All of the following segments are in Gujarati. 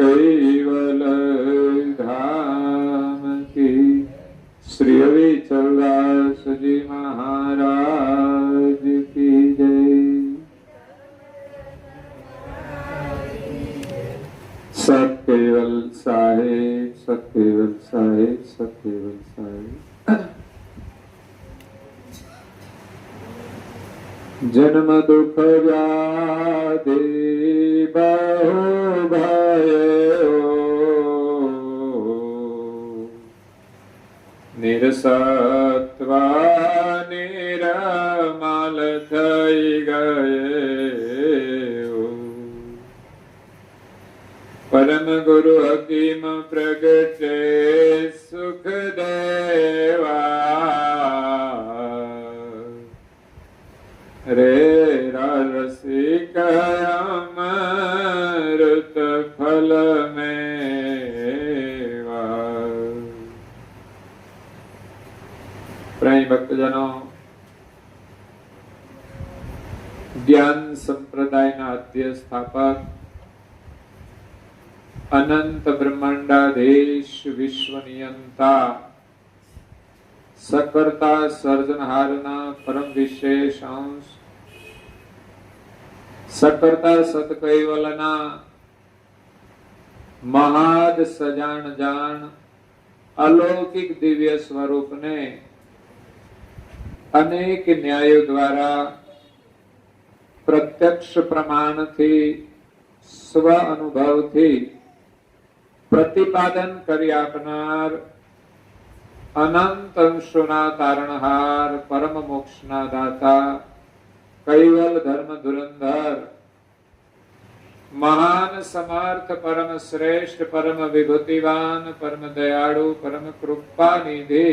कैवल धाम की श्री अविचलदास जी महाराज की जय। सतकेवल साहेब, सतकेवल साहेब, सतकेवल साहेब। जन्म दुख व्याधि बहु भयो, निरसत्वा निरमल थई गये। परम गुरु हकीम प्रगटे सुख देवा, रे रसिक अमृत फल मेवा। प्रेम भक्तजनों, ज्ञान संप्रदायના આદ્ય સ્થાપક, અનંત બ્રહ્માંડાધીશ, વિશ્વ નિયંતા, સકર્તા સર્જનહારના પરમ વિશેષ અંશ, સકર્તા સતકૈવલના મહાદ સજાણ જાણ અલૌકિક દિવ્ય સ્વરૂપને અનેક ન્યાયો દ્વારા પ્રત્યક્ષ પ્રમાણથી સ્વ અનુભવથી प्रतिपादन करी आपनार अनंत अंशोना तारणहार परम मोक्षना दाता कैवल धर्म धुरंधर महान समर्थ परम श्रेष्ठ परम विभूतिवान परम दयाळु परम कृपा निधि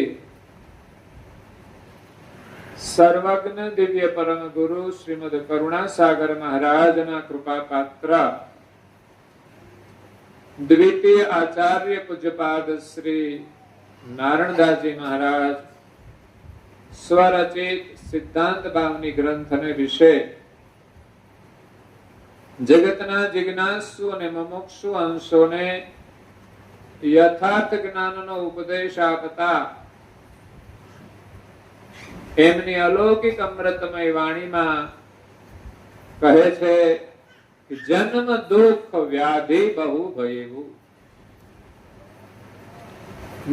सर्वज्ञ दिव्य परम गुरु श्रीमद करुणा सागर महाराज ना कृपा पात्र द्वितीय आचार्य पूज्यपाद श्री नारायणदास जी महाराज स्वरचित सिद्धांत भावनी ग्रंथ ने विषय जगतना जिज्ञासु અને મુમુક્ષુ અંશોને યથાર્થ જ્ઞાનનો ઉપદેશ આપતા એમની અલૌકિક અમૃતમય વાણીમાં કહે છે, જન્મ દુઃખ વ્યાધિ બહુ ભયવું,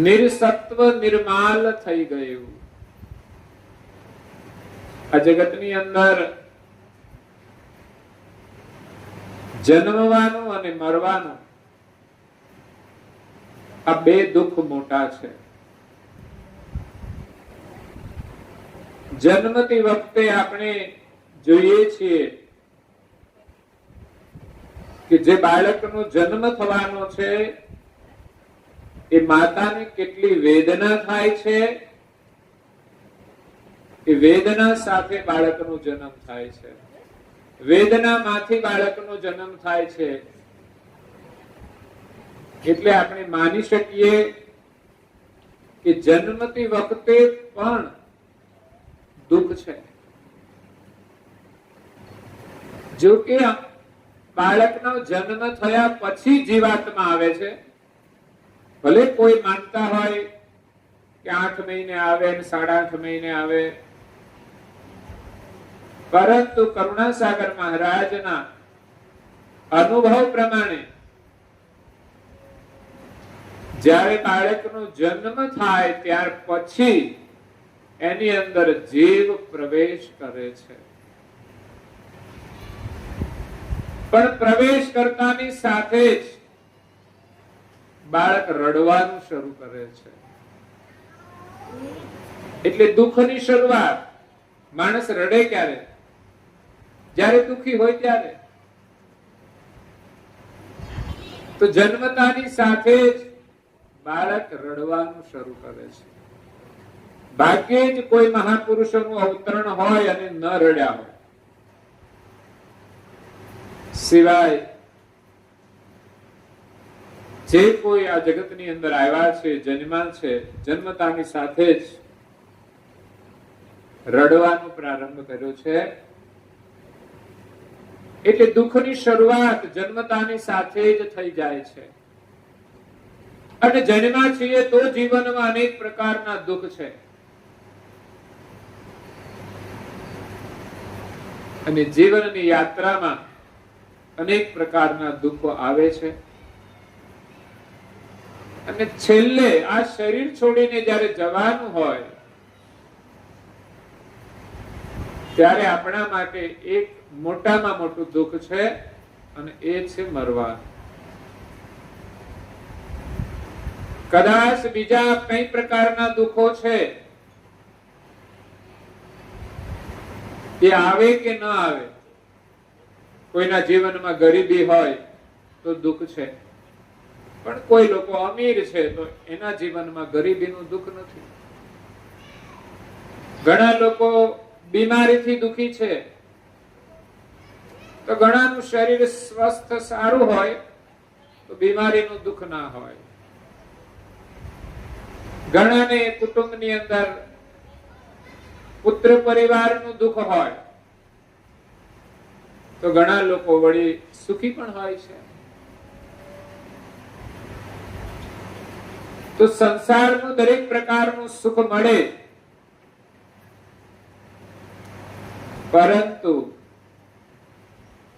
નિર્સત્વ નિર્માલ થઈ ગયું. આ જગતની અંદર જન્મવાનું અને મરવાનું આ બે દુઃખ મોટા છે. જન્મતી વખતે આપણે જોઈએ છીએ કે જે બાળકનો જન્મ થવાનો છે એ માતાને કેટલી વેદના થાય છે, એ વેદના સાથે બાળકનો જન્મ થાય છે, વેદનામાંથી બાળકનો જન્મ થાય છે. એટલે આપણે માની શકીએ કે જન્મતી વખતે પણ દુઃખ છે. જો કે બાળકનો જન્મ થયા પછી જીવાત્મા આવે છે. ભલે કોઈ માનતા હોય કે 8 મહિને આવે ને 8.5 મહિને આવે, પરંતુ કરુણાસાગર મહારાજના અનુભવ પ્રમાણે જ્યારે બાળકનો જન્મ થાય ત્યાર પછી એની અંદર જીવ પ્રવેશ કરે છે. પણ પ્રવેશ કરતાની સાથે જ બાળક રડવાનું શરૂ કરે છે. એટલે દુઃખની શરૂઆત. માણસ રડે ક્યારે? જ્યારે દુઃખી હોય ત્યારે. તો જન્મતાની સાથે જ બાળક રડવાનું શરૂ કરે છે. ભાગ્યે જ કોઈ મહાપુરુષોનું અવતરણ હોય અને ન રડ્યા હોય. સિવાય જે કોઈ આ જગતની અંદર આવ્યા છે, જન્મા છે, જન્મતાની સાથે જ રડવાનું પ્રારંભ કર્યો છે. એટલે દુઃખની શરૂઆત જન્મતાની સાથે જ થઈ જાય છે. અને જન્મ્યા છીએ તો જીવનમાં અનેક પ્રકારના દુઃખ છે. અને જીવનની યાત્રામાં અનેક પ્રકારના દુઃખો આવે છે. અને છેલ્લે આ શરીર છોડીને જ્યારે જવાનું હોય ત્યારે આપણા માટે એક મોટામાં મોટું દુઃખ છે અને એ છે મરવાનું. કદાચ બીજા કઈ પ્રકારના દુઃખો છે એ આવે કે ન આવે. કોઈના જીવનમાં ગરીબી હોય તો દુઃખ છે, પણ કોઈ લોકો અમીર છે તો એના જીવનમાં ગરીબીનું દુઃખ નથી. ઘણા લોકો બીમારીથી દુઃખી છે તો ઘણાનું શરીર સ્વસ્થ સારું હોય તો બીમારીનું દુઃખ ના હોય. ઘણાને કુટુંબની અંદર પુત્ર પરિવારનું દુઃખ હોય તો ઘણા લોકો વળી સુખી પણ હોય છે. તો સંસારનું દરેક પ્રકારનું સુખ મળે, પરંતુ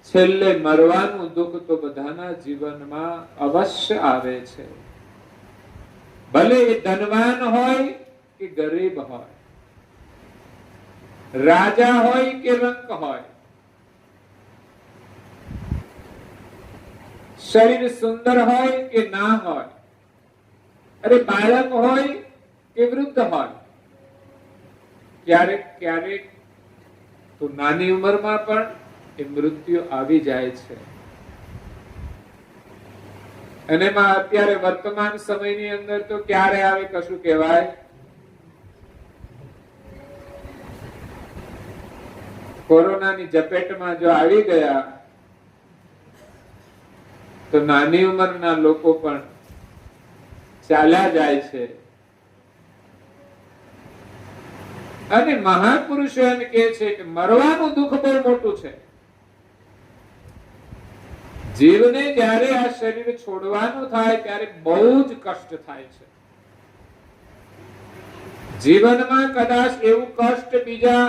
છેલ્લે મરવાનું દુઃખ તો બધાના જીવનમાં અવશ્ય આવે છે. ભલે એ ધનવાન હોય કે ગરીબ હોય, રાજા હોય કે રંક હોય, શરીર સુંદર હોય કે ના હોય, અરે બાળક હોય કે વૃદ્ધ હોય, ક્યારેક ક્યારેક તો નાની ઉંમરમાં પણ એ મૃત્યુ આવી જાય છે. અને એમાં અત્યારે વર્તમાન સમયની અંદર તો ક્યારે આવે કશું કહેવાય. કોરોનાની ઝપેટમાં જો આવી ગયા તો નાની ઉંમરના લોકો પણ ચાલ્યા જાય છે. અને મહાપુરુષો એમ કહે છે કે મરવાનું દુઃખ બહુ મોટું છે. જીવને જ્યારે આ શરીર છોડવાનું થાય ત્યારે બહુ જ કષ્ટ થાય છે. જીવનમાં કદાચ એવું કષ્ટ બીજા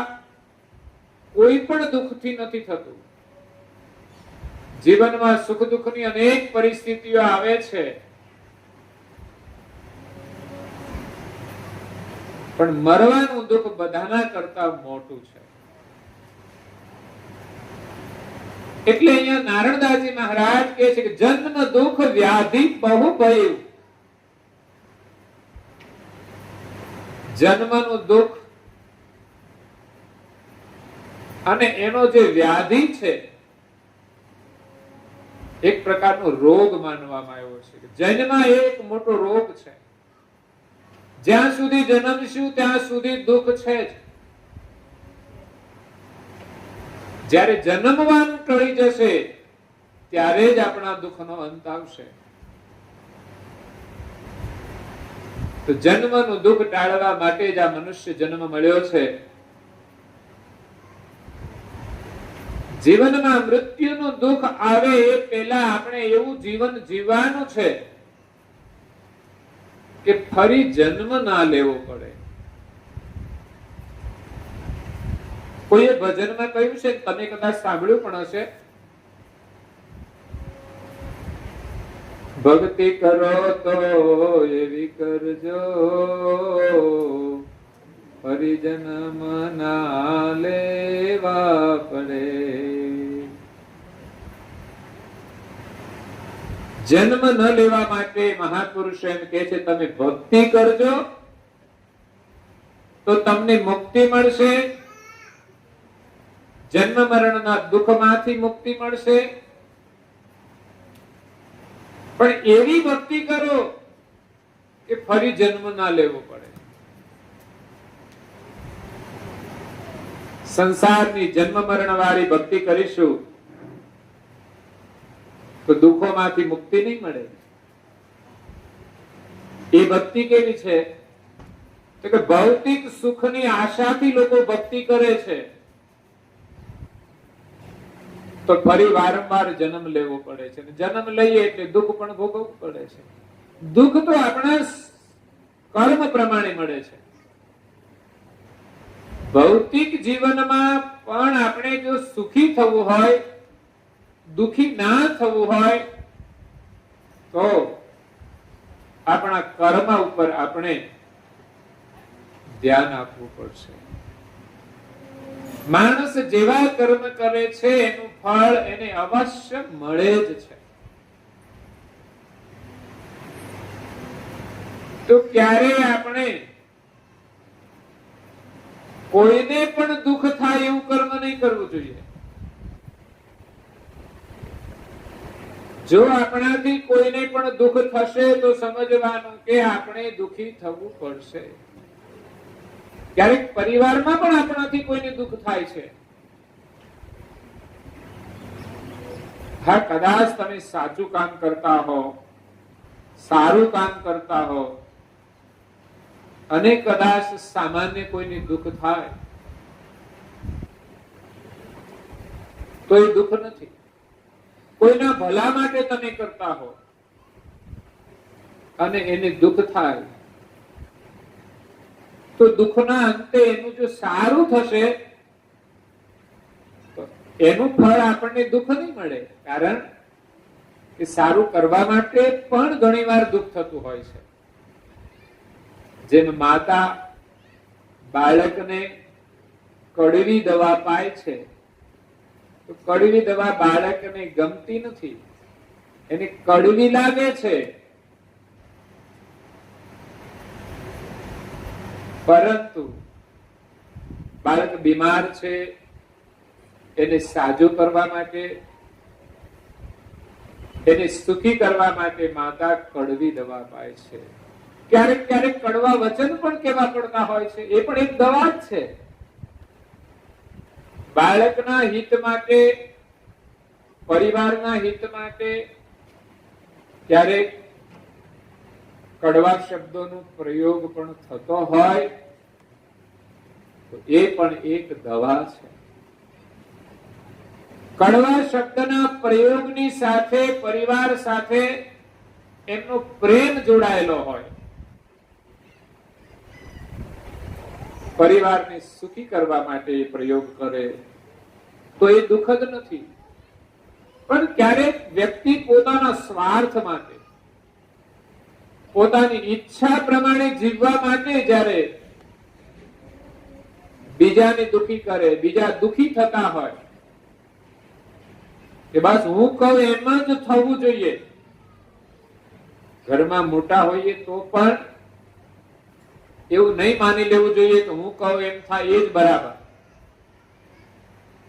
કોઈ પણ દુઃખથી નથી થતું. જીવનમાં સુખ દુઃખની અનેક પરિસ્થિતિઓ આવે છે, પણ મરવાનું દુઃખ બધાના કરતા મોટું છે. એટલે અહીંયા નારણદાસજી મહારાજ કહે છે કે જન્મ દુઃખ વ્યાધિ બહુ ભયું. જન્મનું દુઃખ અને એનો જે વ્યાધિ છે એક પ્રકારનો રોગ માનવામાં આવ્યો છે. જન્મ એક મોટો રોગ છે. જ્યાં સુધી જન્મશું ત્યાં સુધી દુઃખ છે જ. જ્યારે જન્મવાનું ટળી જશે ત્યારે જ આપણા દુઃખનો અંત આવશે. તો જન્મનું દુઃખ ટાળવા માટે જ આ મનુષ્ય જન્મ મળ્યો છે. જીવનમાં મૃત્યુનું દુઃખ આવે એ પહેલા આપણે એવું જીવન જીવવાનું છે કે ફરી જન્મ ના લેવો પડે. કોઈએ ભજનમાં કહ્યું છે, તમે કદાચ સાંભળ્યું પણ હશે, ભક્તિ કરો તો એવી કરજો ફરી જન્મ ના લેવા પડે. જન્મ ન લેવા માટે મહાપુરુષો એમ કહે છે તમે ભક્તિ કરજો તો તમને મુક્તિ મળશે, જન્મ મરણના દુઃખમાંથી મુક્તિ મળશે. પણ એવી ભક્તિ કરો કે ફરી જન્મ ના લેવો પડે. સંસારની જન્મ મરણ વાળી ભક્તિ કરીશું તો દુઃખોમાંથી મુક્તિ નહીં મળે. એ ભક્તિ કેવી છે કે ભૌતિક સુખની આશાથી લોકો ભક્તિ કરે છે, તો ફરી વારંવાર જન્મ લેવો પડે છે. જન્મ લઈએ એટલે દુઃખ પણ ભોગવવું પડે છે. દુઃખ તો આપણા કર્મ પ્રમાણે મળે છે. ભૌતિક જીવનમાં પણ આપણે જો સુખી થવું હોય, દુઃખી ના થવું હોય, તો આપણા કર્મ ઉપર આપણે ધ્યાન આપવું પડશે. માણસ જેવા કર્મ કરે છે એનું ફળ એને અવશ્ય મળે જ છે. તો ક્યારે આપણે કોઈને પણ દુઃખ થાય એવું કર્મ નહીં કરવું જોઈએ. જો આપણાથી કોઈને પણ દુઃખ થશે તો સમજવાનું કે આપણે દુઃખી થવું પડશે. ક્યારેક પરિવારમાં પણ આપણાથી કોઈને દુઃખ થાય છે. હા, કદાચ તમે સાચું કામ કરતા હો, સારું કામ કરતા હો, અને કદાચ સામાન્ય કોઈને દુઃખ થાય તો એ દુઃખ નથી. કોઈના ભલા માટે તમે કરતા હો અને એને દુઃખ થાય તો દુઃખના અંતે એનું જો સારું થશે તો એનું ફળ આપણને દુઃખ નહીં મળે. કારણ કે સારું કરવા માટે પણ ઘણીવાર દુઃખ થતું હોય છે. જેમ માતા બાળકને કડવી દવા પાય છે તો કડવી દવા બાળકને ગમતી નથી, એને કડવી લાગે છે, પરંતુ બાળક બીમાર છે એને સાજો કરવા માટે, એને સુખી કરવા માટે માતા કડવી દવા પાય છે. ક્યારેક ક્યારેક કડવા વચન પણ કહેવા પડતા હોય છે, એ પણ એક દવા જ છે. બાળકના હિત માટે, પરિવારના હિત માટે ક્યારેક કડવા શબ્દોનો પ્રયોગ પણ થતો હોય તો એ પણ એક દવા છે. કડવા શબ્દના પ્રયોગની સાથે પરિવાર સાથે એમનો પ્રેમ જોડાયેલો હોય, પરિવારને સુખી કરવા માટે એ પ્રયોગ કરે તો એ દુઃખદ નથી. પણ ક્યારેક વ્યક્તિ પોતાના સ્વાર્થ માટે, પોતાની ઈચ્છા પ્રમાણે જીવવા માટે જ્યારે બીજાને દુઃખી કરે, બીજા દુઃખી થતા હોય કે બસ હું કહું એમ જ થવું જોઈએ. ઘરમાં મોટા હોઈએ તો પણ એવું નહીં માની લેવું જોઈએ કે હું કહું એમ થાય એ જ બરાબર.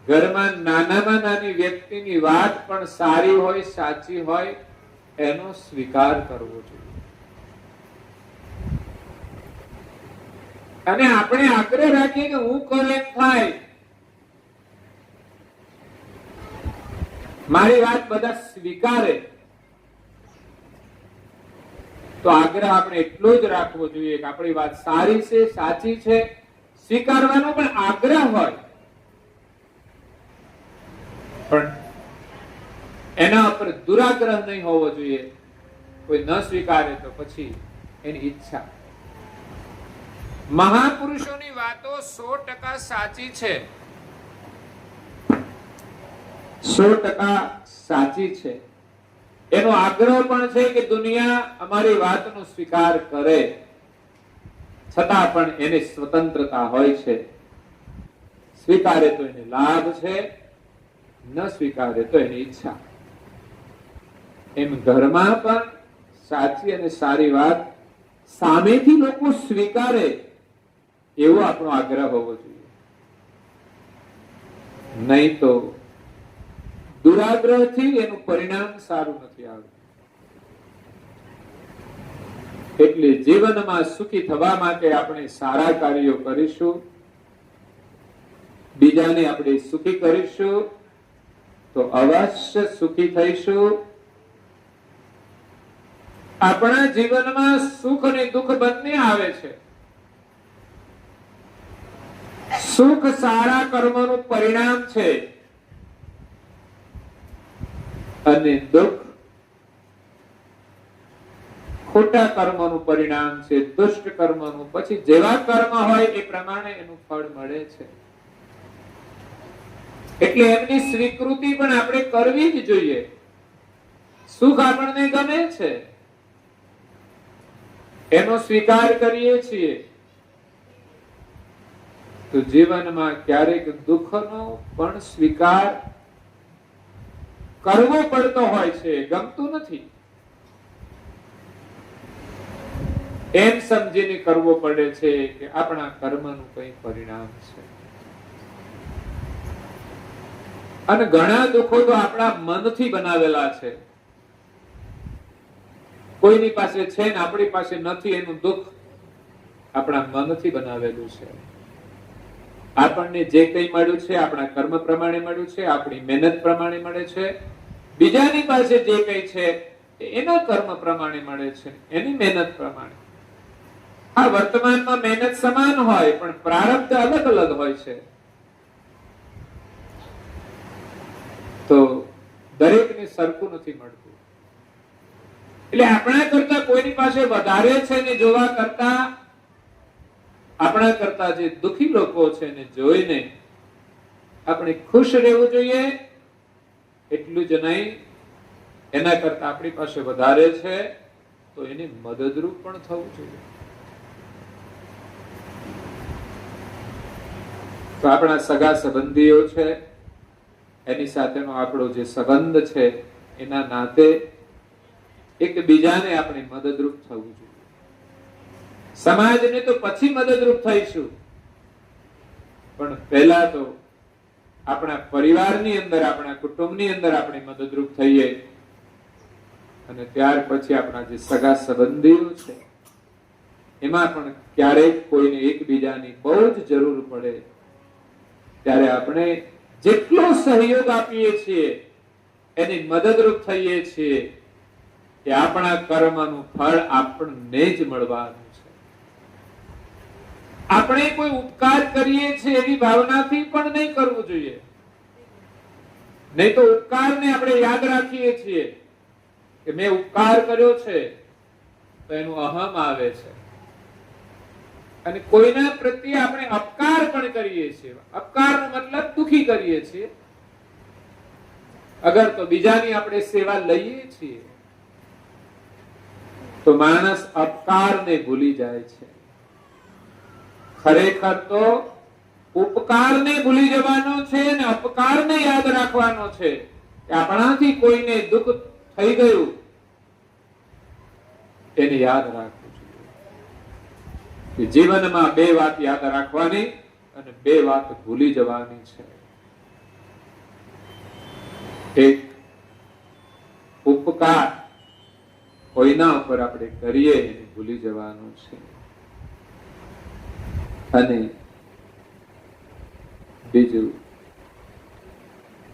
ઘરમાં નાનામાં નાની વ્યક્તિની વાત પણ સારી હોય, સાચી હોય, એનો સ્વીકાર કરવો જોઈએ. અને આપણે આગ્રહ રાખીએ કે હું કહું એમ થાય, મારી વાત બધા સ્વીકારે, તો આગ્રહ આપણે એટલો જ રાખવો જોઈએ કે આપણી વાત સારી છે, સાચી છે, સ્વીકારવાનો પણ આગ્રહ હોય, પણ એના ઉપર દુરાગ્રહ નહીં હોવો જોઈએ. કોઈ ન સ્વીકારે તો પછી એની ઈચ્છા. મહાપુરુષોની વાતો 100% સાચી છે, 100% સાચી છે. એનો આગ્રહ પણ છે કે દુનિયા અમારી વાતનો સ્વીકાર કરે, છતાં પણ એને સ્વતંત્રતા હોય છે. સ્વીકારે તો એને લાભ છે, ન સ્વીકારે તો એની ઈચ્છા. એમ ઘરમાં પણ સાચી અને સારી વાત સામેથી લોકો સ્વીકારે એવો આપણો આગ્રહ હોવો જોઈએ. નહીં તો દુરાગ્રહથી એનું પરિણામ સારું નથી આવતું. એટલે જીવનમાં સુખી થવા માટે આપણે સારા કાર્યો કરીશું, બીજાને આપણે સુખી કરીશું તો અવશ્ય સુખી થઈશું. આપણા જીવનમાં સુખ અને દુઃખ બંને આવે છે. સુખ સારા કર્મોનું પરિણામ છે, અને દુઃખ ખોટા કર્મનું પરિણામ છે, દુષ્ટ કર્મનું. પછી જેવા કર્મ હોય એ પ્રમાણે એનું ફળ મળે છે. એટલે એમની સ્વીકૃતિ પણ આપણે કરવી જ જોઈએ. સુખ આપણને ગમે છે, એનો સ્વીકાર કરીએ છીએ, તો જીવનમાં ક્યારેક દુઃખનો પણ સ્વીકાર કરવો પડતો હોય છે, ગમતું નથી એમ સમજીને કરવો પડે છે કે આપણા કર્મનું કઈ પરિણામ છે. અને ઘણા દુઃખો તો આપણા મનથી બનાવેલા છે. કોઈની પાસે છે ને આપણી પાસે નથી, એનું દુઃખ આપણા મનથી બનાવેલું છે. આપણને જે કંઈ મળ્યું છે આપણા કર્મ પ્રમાણે મળ્યું છે, આપણી મહેનત પ્રમાણે મળે છે. બીજાની પાસે જે કંઈ છે એના કર્મ પ્રમાણે મળે છે, એની મહેનત પ્રમાણે. આ વર્તમાનમાં મહેનત સમાન હોય પણ પ્રારબ્ધ અલગ અલગ હોય છે. તો દરેકને સરખું નથી મળતું. એટલે આપણા કરતા કોઈની પાસે વધારે છે ને જોવા કરતા આપણા કરતા જે દુઃખી લોકો છે ને જોઈને આપણે ખુશ રહેવું જોઈએ. એટલું જ નહીં, એના કરતા આપણી પાસે વધારે છે તો એને મદદરૂપ પણ થવું જોઈએ. તો આપણા સગા સંબંધીઓ છે, એની સાથેનો આપણો જે સંબંધ છે, એના નાતે એકબીજાને આપણે મદદરૂપ થવું જોઈએ. સમાજને તો પછી મદદરૂપ થઈશું, પણ પહેલા તો આપણા પરિવારની અંદર, આપણા કુટુંબની અંદર આપણે મદદરૂપ થઈએ, અને ત્યાર પછી આપણા જે સગા સંબંધીઓ છે એમાં પણ ક્યારેક કોઈને એકબીજાની બહુ જ જરૂર પડે ત્યારે આપણે જેટલો સહયોગ આપીએ છીએ, એની મદદરૂપ થઈએ છીએ, કે આપણા કર્મનું ફળ આપણને જ મળવાનું છે. આપણે કોઈ ઉપકાર કરીએ છીએ એવી ભાવનાથી પણ નહીં કરવું જોઈએ. નહીં તો ઉપકારને આપણે યાદ રાખીએ છીએ કે મેં ઉપકાર કર્યો છે, તો એનું અહમ આવે છે. અને કોઈના પ્રત્યે આપણે અપકાર પણ કરીએ છીએ. અપકારનો મતલબ દુખી કરીએ છીએ. અગર તો બીજાની આપણે સેવા લઈએ છીએ તો માણસ અપકારને ભૂલી જાય છે. ખરેખર તો ઉપકારને ભૂલી જવાનો છે અને અપકારને યાદ રાખવાનો છે. કે આપણાથી કોઈને દુઃખ થઈ ગયું એને યાદ રાખવું જોઈએ. કે જીવનમાં બે વાત યાદ રાખવાની અને બે વાત ભૂલી જવાની છે. એક, ઉપકાર કોઈના ઉપર આપણે કરીએ એને ભૂલી જવાનું છે. અને બીજું,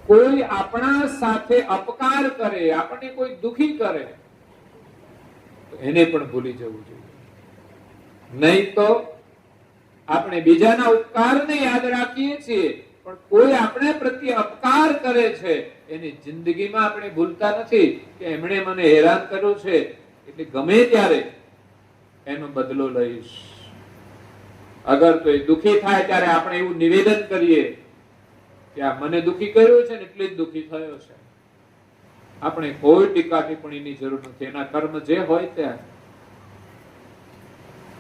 કોઈ આપણા સાથે અપકાર કરે, આપણને કોઈ દુખી કરે, એને પણ ભૂલી જવું જોઈએ. નહીં તો આપણે બીજાના ઉપકારને યાદ રાખીએ છીએ, પણ કોઈ આપણે પ્રત્યે અપકાર કરે છે એની જિંદગીમાં આપણે ભૂલતા નથી કે એમણે મને હેરાન કર્યું છે, એટલે ગમે ત્યારે એનો બદલો લઈશ. અગર તો એ દુખી થાય ત્યારે આપણે એવું નિવેદન કરીએ કે આ મને દુખી કર્યો છે ને એટલે જ દુખી થયો છે. આપણે કોઈ ટીકા ટિપ્પણીની જરૂર નથી. એના કર્મ જે હોય ત્યાં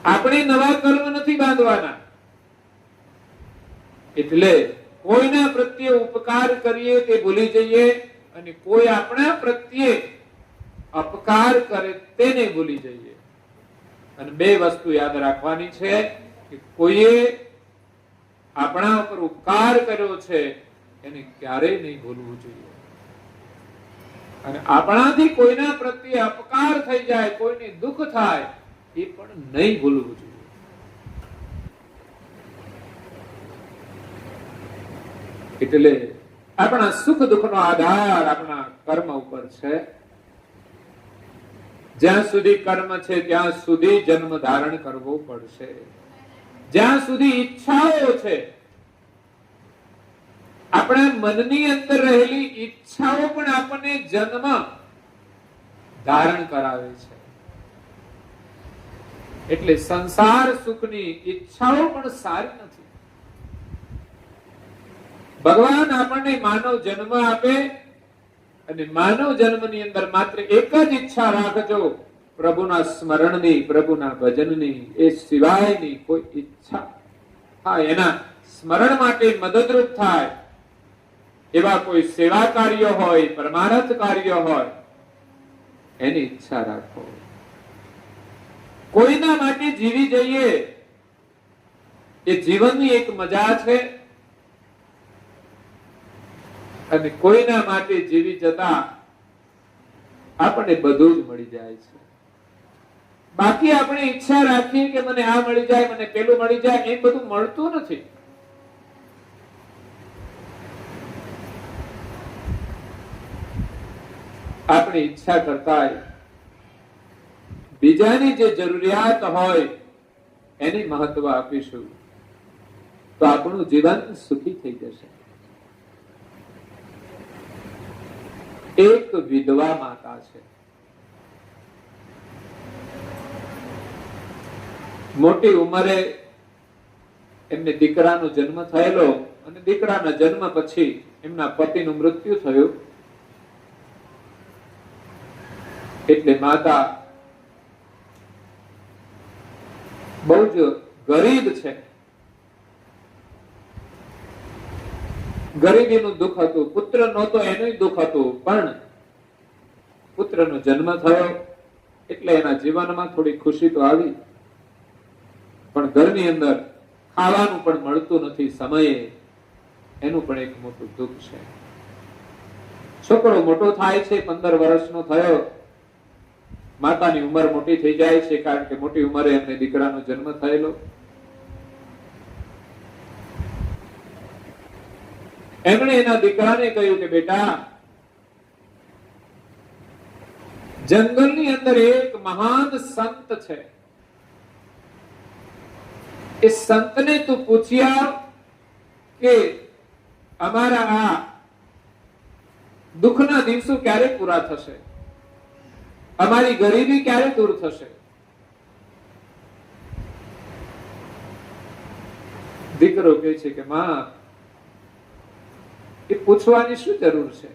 આપણે નવા કર્મ નથી બાંધવાના. એટલે કોઈના પ્રત્યે ઉપકાર કરીએ તે ભૂલી જઈએ અને કોઈ આપણા પ્રત્યે અપકાર કરે તેને ભૂલી જઈએ. અને બે વસ્તુ યાદ રાખવાની છે કે કોઈએ આપણા ઉપર ઉપકાર કર્યો છે એને ક્યારેય નહીં ભૂલવું જોઈએ. અને આપણાથી કોઈના પ્રત્યે અપકાર થઈ જાય, કોઈને દુઃખ થાય, એ પણ નહીં ભૂલવું જોઈએ. એટલે આપણા સુખ દુઃખનો આધાર આપણા કર્મ ઉપર છે. જ્યાં સુધી કર્મ છે ત્યાં સુધી જન્મ ધારણ કરવો પડશે. જ્યાં સુધી ઈચ્છાઓ છે આપણા મનની અંદર રહેલી ઈચ્છાઓ પણ આપણને જન્મ ધારણ કરાવે છે. એટલે સંસાર સુખની ઈચ્છાઓ પણ સારી નથી. ભગવાન આપણને માનવ જન્મ આપે અને માનવ જન્મની અંદર માત્ર એક જ ઈચ્છા રાખજો, પ્રભુના સ્મરણની, પ્રભુના ભજનની, એ સિવાયની કોઈ ઈચ્છા, હા, એના સ્મરણ માટે મદદરૂપ થાય એવા કોઈ સેવા કાર્ય હોય, પરમાર્થ કાર્ય હોય, એની ઈચ્છા રાખો. કોઈના માટે જીવી જઈએ એ જીવનની એક મજા છે, અને કોઈના માટે જીવી જતા આપણને બધું જ મળી જાય છે. બાકી આપણે ઈચ્છા રાખીએ કે મને આ મળી જાય, મને પેલું મળી જાય, એ બધું મળતું નથી. આપણી ઈચ્છા કરતા બીજાની જે જરૂરિયાત હોય એની મહત્વ આપીશું તો આપણું જીવન સુખી થઈ જશે. એક વિધવા માતા છે, મોટી ઉંમરે એમને દીકરાનો જન્મ થયેલો, અને દીકરાના જન્મ પછી એમના પતિનું મૃત્યુ થયું. એટલે માતા બહુ જ ગરીબ છે. ગરીબીનું દુઃખ હતું, પુત્ર નહોતો એનું દુઃખ હતું, પણ પુત્રનો જન્મ થયો એટલે એના જીવનમાં થોડી ખુશી તો આવી, પણ ઘરની અંદર ખાવાનું પણ મળતું નથી સમયે, એનું પણ એક મોટું દુઃખ છે. છોકરો મોટો થાય છે, 15 વર્ષનો થયો, માતાની ઉંમર મોટી થઈ જાય છે, કારણ કે મોટી ઉંમરે એમને દીકરાનો જન્મ થયેલો. એમણે એના દીકરાને કહ્યું કે બેટા, જંગલની અંદર એક મહાન સંત છે, એ સંતને તું પૂછી આવ કે અમારા આ દુઃખના દિવસો ક્યારે પૂરા થશે, અમારી ગરીબી ક્યારે દૂર થશે. દીકરો કહે છે કે માં, એ પૂછવાની શું જરૂર છે?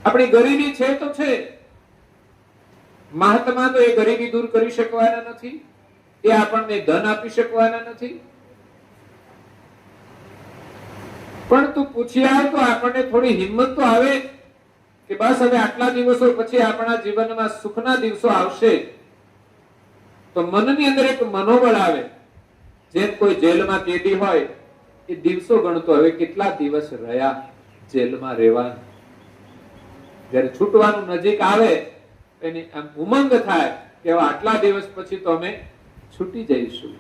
આપણી ગરીબી છે તો છે, મહાત્મા તો એ ગરીબી દૂર કરી શકવાના નથી, એ આપણને ધન આપી શકવાના નથી, પણ તું પૂછી આવ તો આપણને થોડી હિંમત તો આવે કે બસ હવે આટલા દિવસો પછી આપણા જીવનમાં સુખના દિવસો આવશે. તો મનની અંદર એક મનોબળ આવે. જેમ કોઈ જેલમાં કેદી હોય, એ દિવસો ગણતો હવે કેટલા દિવસ રહ્યા જેલમાં રહેવાનું, જયારે છૂટવાનું નજીક આવે એની આમ ઉમંગ થાય કે આટલા દિવસ પછી તો અમે છૂટી જઈશું.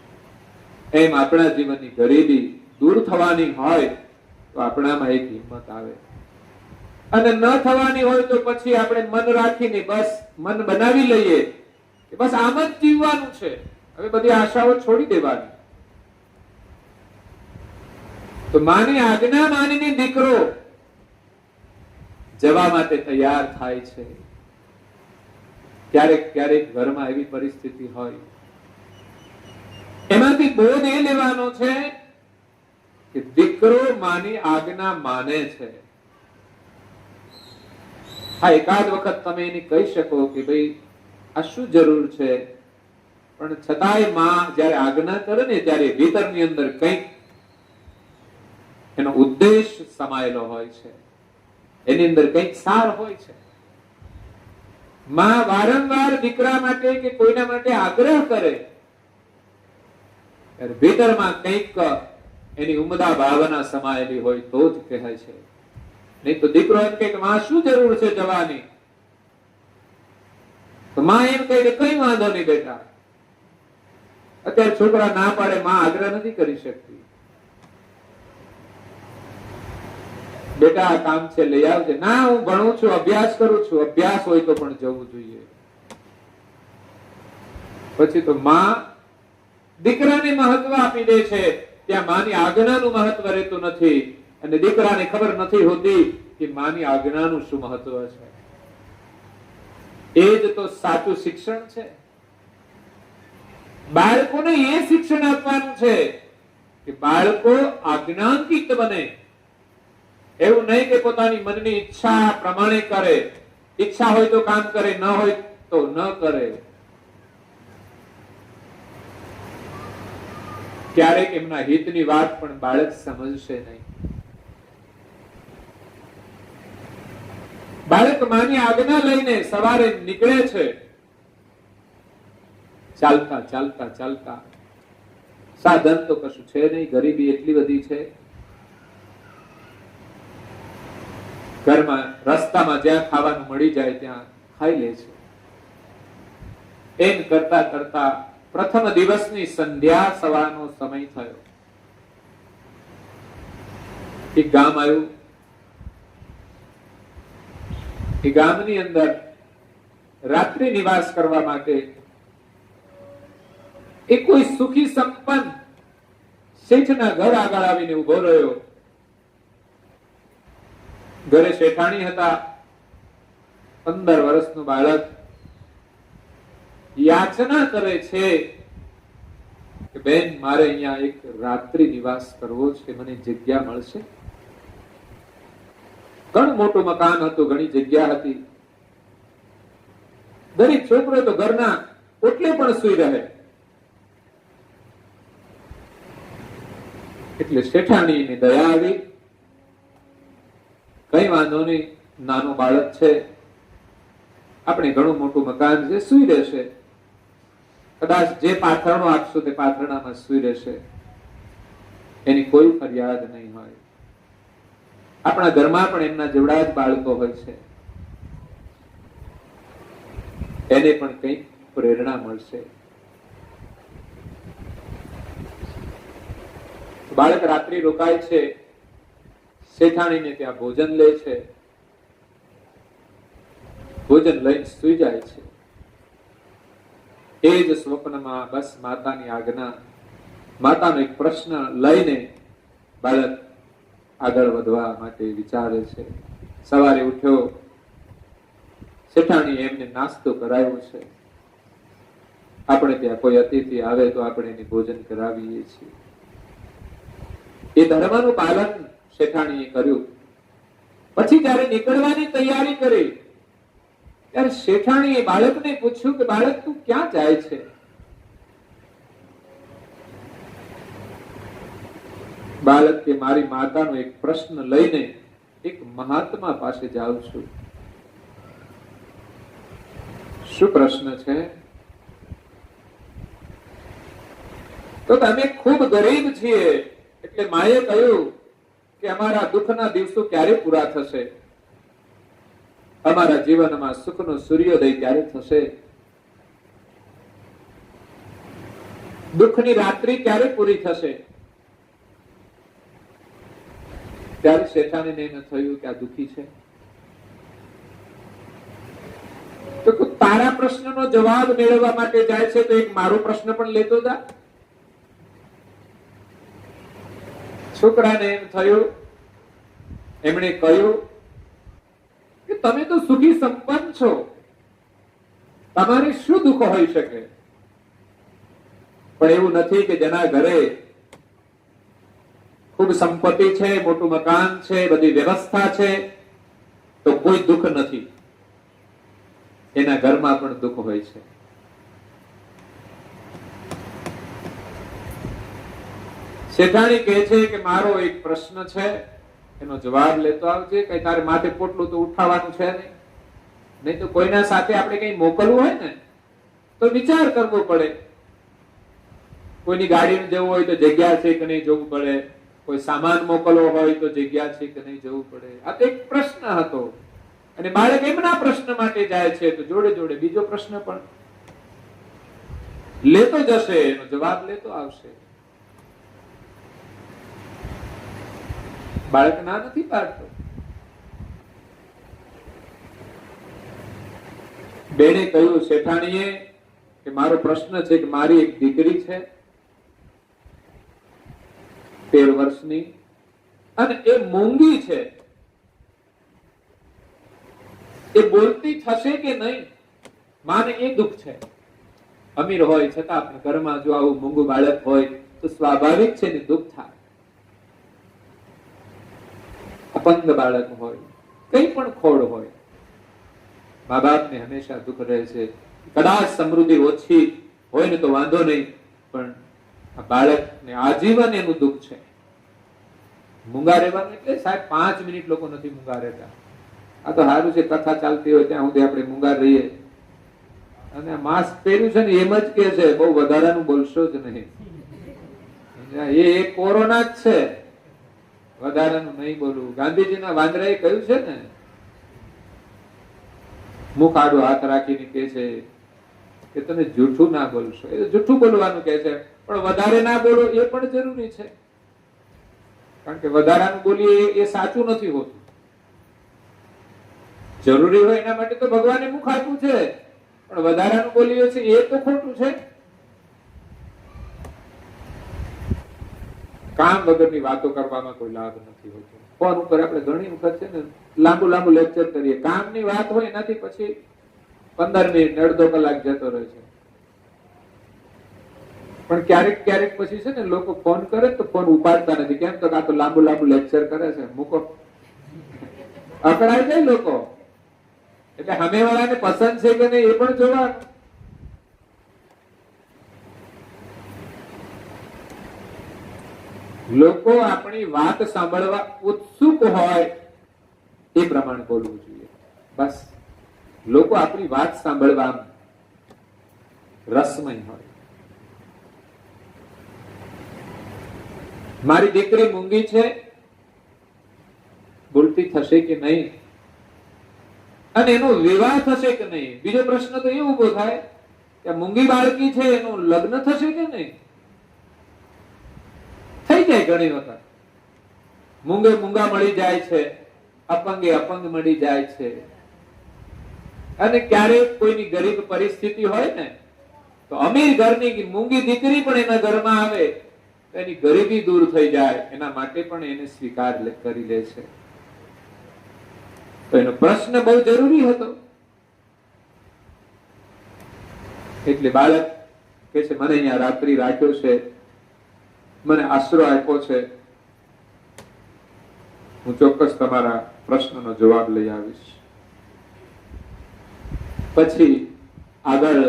એમ આપણા જીવનની ગરીબી દૂર થવાની હોય તો આપણામાં એક હિંમત આવે, અને ન થવાની હોય તો પછી આપણે મન રાખીને બસ મન બનાવી લઈએ કે બસ આમ જ જીવવાનું છે, હવે બધી આશાઓ છોડી દેવાની. તો માની આજ્ઞા માનીને દીકરો જવા માટે તૈયાર થાય છે. ક્યારેક ક્યારેક ઘરમાં એવી પરિસ્થિતિ હોય, એમાંથી બોધ એ લેવાનો છે કે દીકરો માની આજ્ઞા માને છે. હા, એકાદ વખત તમે એને કહી શકો કે ભાઈ આ શું જરૂર છે, પણ છતાંય માં જયારે આજ્ઞા કરે ને ત્યારે ભીતરની અંદર કંઈક એનો ઉદ્દેશ સમાયેલો હોય છે, એની અંદર કંઈક સાર હોય છે. માં વારંવાર દીકરા માટે કે કોઈના માટે આગ્રહ કરે, ભીતરમાં કંઈક એની ઉમદા ભાવના સમાયેલી હોય તો જ કહેવાય છે. નહીં તો દીકરો એમ કે માં શું જરૂર છે જવાની, તો માં એમ કહે કે કઈ વાંધો નહીં બેટા. અત્યારે છોકરા ના પાડે, માં આગ્રહ નથી કરી શકતી, બેટા આ કામ છે લઈ આવજે. ના, હું ભણું છું, અભ્યાસ કરું છું. અભ્યાસ હોય તો પણ જવું જોઈએ. પછી તો માં દીકરાને મહત્વ આપી દે છે ત્યાં માની આજ્ઞાનું મહત્વ રહેતું નથી, અને દીકરાને ખબર નથી હોતી કે માની આજ્ઞાનું શું મહત્વ છે. એ જ તો સાચું શિક્ષણ છે. બાળકોને એ શિક્ષણ આપવાનું છે કે બાળકો આજ્ઞાંકિત બને. એવું નહીં કે પોતાની મનની ઈચ્છા પ્રમાણે કરે. ઈચ્છા હોય તો કામ કરે, ન હોય તો ન કરે. ક્યારેક એમના હિતની વાત પણ બાળક સમજશે નહીં. બાળક માની આજ્ઞા લઈને સવારે નીકળે છે, ચાલતા ચાલતા ચાલતા. સાધન તો કશું છે નહીં, ગરીબી એટલી બધી છે. ઘરમાં રસ્તામાં જ્યાં ખાવાનું મળી જાય ત્યાં ખાઈ લે છે. એમ કરતા કરતા પ્રથમ દિવસની સંધ્યા સવારનો સમય થયો. એક ગામ આવ્યું. એ ગામની અંદર રાત્રિ નિવાસ કરવા માટે એ કોઈ સુખી સંપન્ન શેઠના ઘર આગળ આવીને ઉભો રહ્યો. ઘરે શેઠાણી હતા. 15 વર્ષનું બાળક યાચના કરે છે કે બેન, મારે અહીંયા એક રાત્રિ નિવાસ કરવો છે, મને જગ્યા મળશે? ઘણું મોટું મકાન હતું, ઘણી જગ્યા હતી. દરેક છોકરો તો ઘરના ઓટલે પણ સૂઈ રહે. એટલે શેઠાણીની દયા આવી. કઈ વાંધો નહીં, નાનો બાળક છે, આપણે ઘણું મોટું મકાન છે, સૂઈ રહેશે. કદાચ જે પાથરણો આપશો તે પાથરણામાં સૂઈ રહેશે, એની કોઈ ફરિયાદ નહીં હોય. આપણા ઘરમાં પણ એમના જેવડા જ બાળકો હોય છે, એને પણ કંઈક પ્રેરણા મળશે. બાળક રાત્રિ રોકાય છે, શેઠાણીને ત્યાં ભોજન લે છે. ભોજન લઈને સૂઈ જાય છે. એ જ સ્વપ્નમાં બસ માતાની આજ્ઞા, માતાનો એક પ્રશ્ન લઈને બાળક આગળ વધવા માટે વિચારે છે. સવારે ઉઠ્યો, શેઠાણીએ એમને નાસ્તો કરાવ્યો છે. આપણે ત્યાં કોઈ અતિથિ આવે તો આપણે એને ભોજન કરાવીએ છીએ. એ ધર્મનું પાલન શેઠાણીએ કર્યું. પછી જયારે નીકળવાની તૈયારી કરી ત્યારે શેઠાણીએ બાળકને પૂછ્યું કે બાળક, તું ક્યાં જાય છે? બાળક કે મારી માતાનો એક પ્રશ્ન લઈને એક મહાત્મા પાસે જાઉં છું. શું પ્રશ્ન છે? તો તમે ખૂબ ગરીબ છીએ એટલે માએ કહ્યું કે અમારા દુઃખના દિવસો ક્યારે પૂરા થશે? અમારા જીવનમાં સુખનો સૂર્યોદય ક્યારે થશે? દુઃખની રાત્રિ ક્યારે પૂરી થશે? ત્યારે શેઠાણીને એને થયું કે આ દુઃખી છે. તો તારા પ્રશ્નનો જવાબ મેળવવા માટે જાય છે તો એક મારો પ્રશ્ન પણ લેતો જા. છોકરાને એમ થયું, એમણે કહ્યું કે તમે તો સુખી સંપન્ન છો, તમારે શું દુઃખ હોઈ શકે? પણ એવું નથી કે જેના ઘરે ખૂબ સંપત્તિ છે, મોટું મકાન છે, બધી વ્યવસ્થા છે, તો કોઈ દુઃખ નથી. એના ઘરમાં પણ દુઃખ હોય છે. શેઠાણી કહે છે કે મારો એક પ્રશ્ન છે, એનો જવાબ લેતો આવજે. કઈ તારે માથે પોટલું તો ઉઠાવવાનું છે નહીં તો કોઈના સાથે આપણે કઈ મોકલવું હોય ને તો વિચાર કરવો પડે. કોઈની ગાડીમાં જવું હોય તો જગ્યા છે કે નહીં જવું પડે, કોઈ સામાન મોકલવો હોય તો જગ્યા છે કે નહીં જવું પડે. આ તો એક પ્રશ્ન હતો અને બાળક એમના પ્રશ્ન માટે જાય છે તો જોડે જોડે બીજો પ્રશ્ન પણ લેતો જશે, એનો જવાબ લેતો આવશે. બાળક ના નથી પાડતો. બેને કહ્યું શેઠાણીએ કે મારો પ્રશ્ન છે કે મારી એક દીકરી છે, 13 વર્ષની, અને એ મૂંગી છે. એ બોલતી થશે કે નહીં, માને એ દુઃખ છે. અમીર હોય છતાં પણ ઘરમાં જો આવું મૂંગું બાળક હોય તો સ્વાભાવિક છે ને દુઃખ થાય. અપંગ બાળક હોય, કઈ પણ ખોડ હોય, મા બાપને હંમેશા દુઃખ રહે છે. કદાચ સમૃદ્ધિ ઓછી હોય ને તો વાંધો નહીં, પણ આ બાળકને આજીવન એનું દુઃખ છે. મૂંગા રહેવાનું એટલે સાહેબ 5 મિનિટ લોકો નથી મૂંગા રહેતા. આ તો સારું છે, કથા ચાલતી હોય ત્યાં સુધી આપણે મૂંગા રહીએ. અને માસ્ક પહેર્યું છે ને એમ જ કે છે બહુ વધારાનું બોલશો જ નહીં. એ કોરોના જ છે, વધારાનું નહીં બોલવું. ગાંધીજીના વાંદરાએ કહ્યું છે ને, મુખ આડું હાથ રાખીને કે છે કે તમે જૂઠું ના બોલશો. એ જૂઠું બોલવાનું કે છે, પણ વધારે ના બોલો એ પણ જરૂરી છે. કારણ કે વધારાનું બોલીએ એ સાચું નથી હોતું. જરૂરી હોય એના માટે તો ભગવાને મુખ આપ્યું છે, પણ વધારાનું બોલીએ છે એ તો ખોટું છે. કામ વગરની વાતો કરવામાં કોઈ લાભ નથી હોતો. ફોન ઉપર આપણે ઘણી વખત છે ને લાંબુ લેક્ચર કરીએ, કામની વાત હોય એનાથી પછી 15 મિનિટ અડધો કલાક જતો રહે છે. પણ ક્યારેક પછી છે ને લોકો ફોન કરે તો ફોન ઉપાડતા નથી. કેમ તો આ તો લાંબુ લેક્ચર કરે છે, મૂકો. અકળાઈ જાય લોકો. એટલે સામેવાળાને પસંદ છે કે નહીં એ પણ જોવાનું. લોકો આપણી વાત સાંભળવા ઉત્સુક હોય એ પ્રમાણે બોલવું જોઈએ. બસ લોકો આપણી વાત સાંભળવા રસમય હોય. મારી દીકરી મૂંગી છે, બોલતી થશે કે નહીં, અને એનો વિવાહ થશે કે નહીં. બીજો પ્રશ્ન તો એ ઉભો થાય કે મૂંગી બાળકી છે એનું લગ્ન થશે કે નહીં. થઈ જાય ઘણી વખત. મૂંગા મળી જાય છે, અપંગે અપંગ મળી જાય છે. અને ક્યારેક કોઈની ગરીબ પરિસ્થિતિ હોય ને તો અમીર ઘરની મૂંગી દીકરી પણ એના ઘરમાં આવે તો એની ગરીબી દૂર થઈ જાય, એના માટે પણ એને સ્વીકાર કરી લે છે. તો એનો પ્રશ્ન બહુ જરૂરી હતો. એટલે બાળક કે છે મને અહીંયા રાત્રિ રાખ્યો છે, મને આશરો આપ્યો છે, હું ચોક્કસ તમારા પ્રશ્નનો જવાબ લઈ આવીશ. પછી આગળ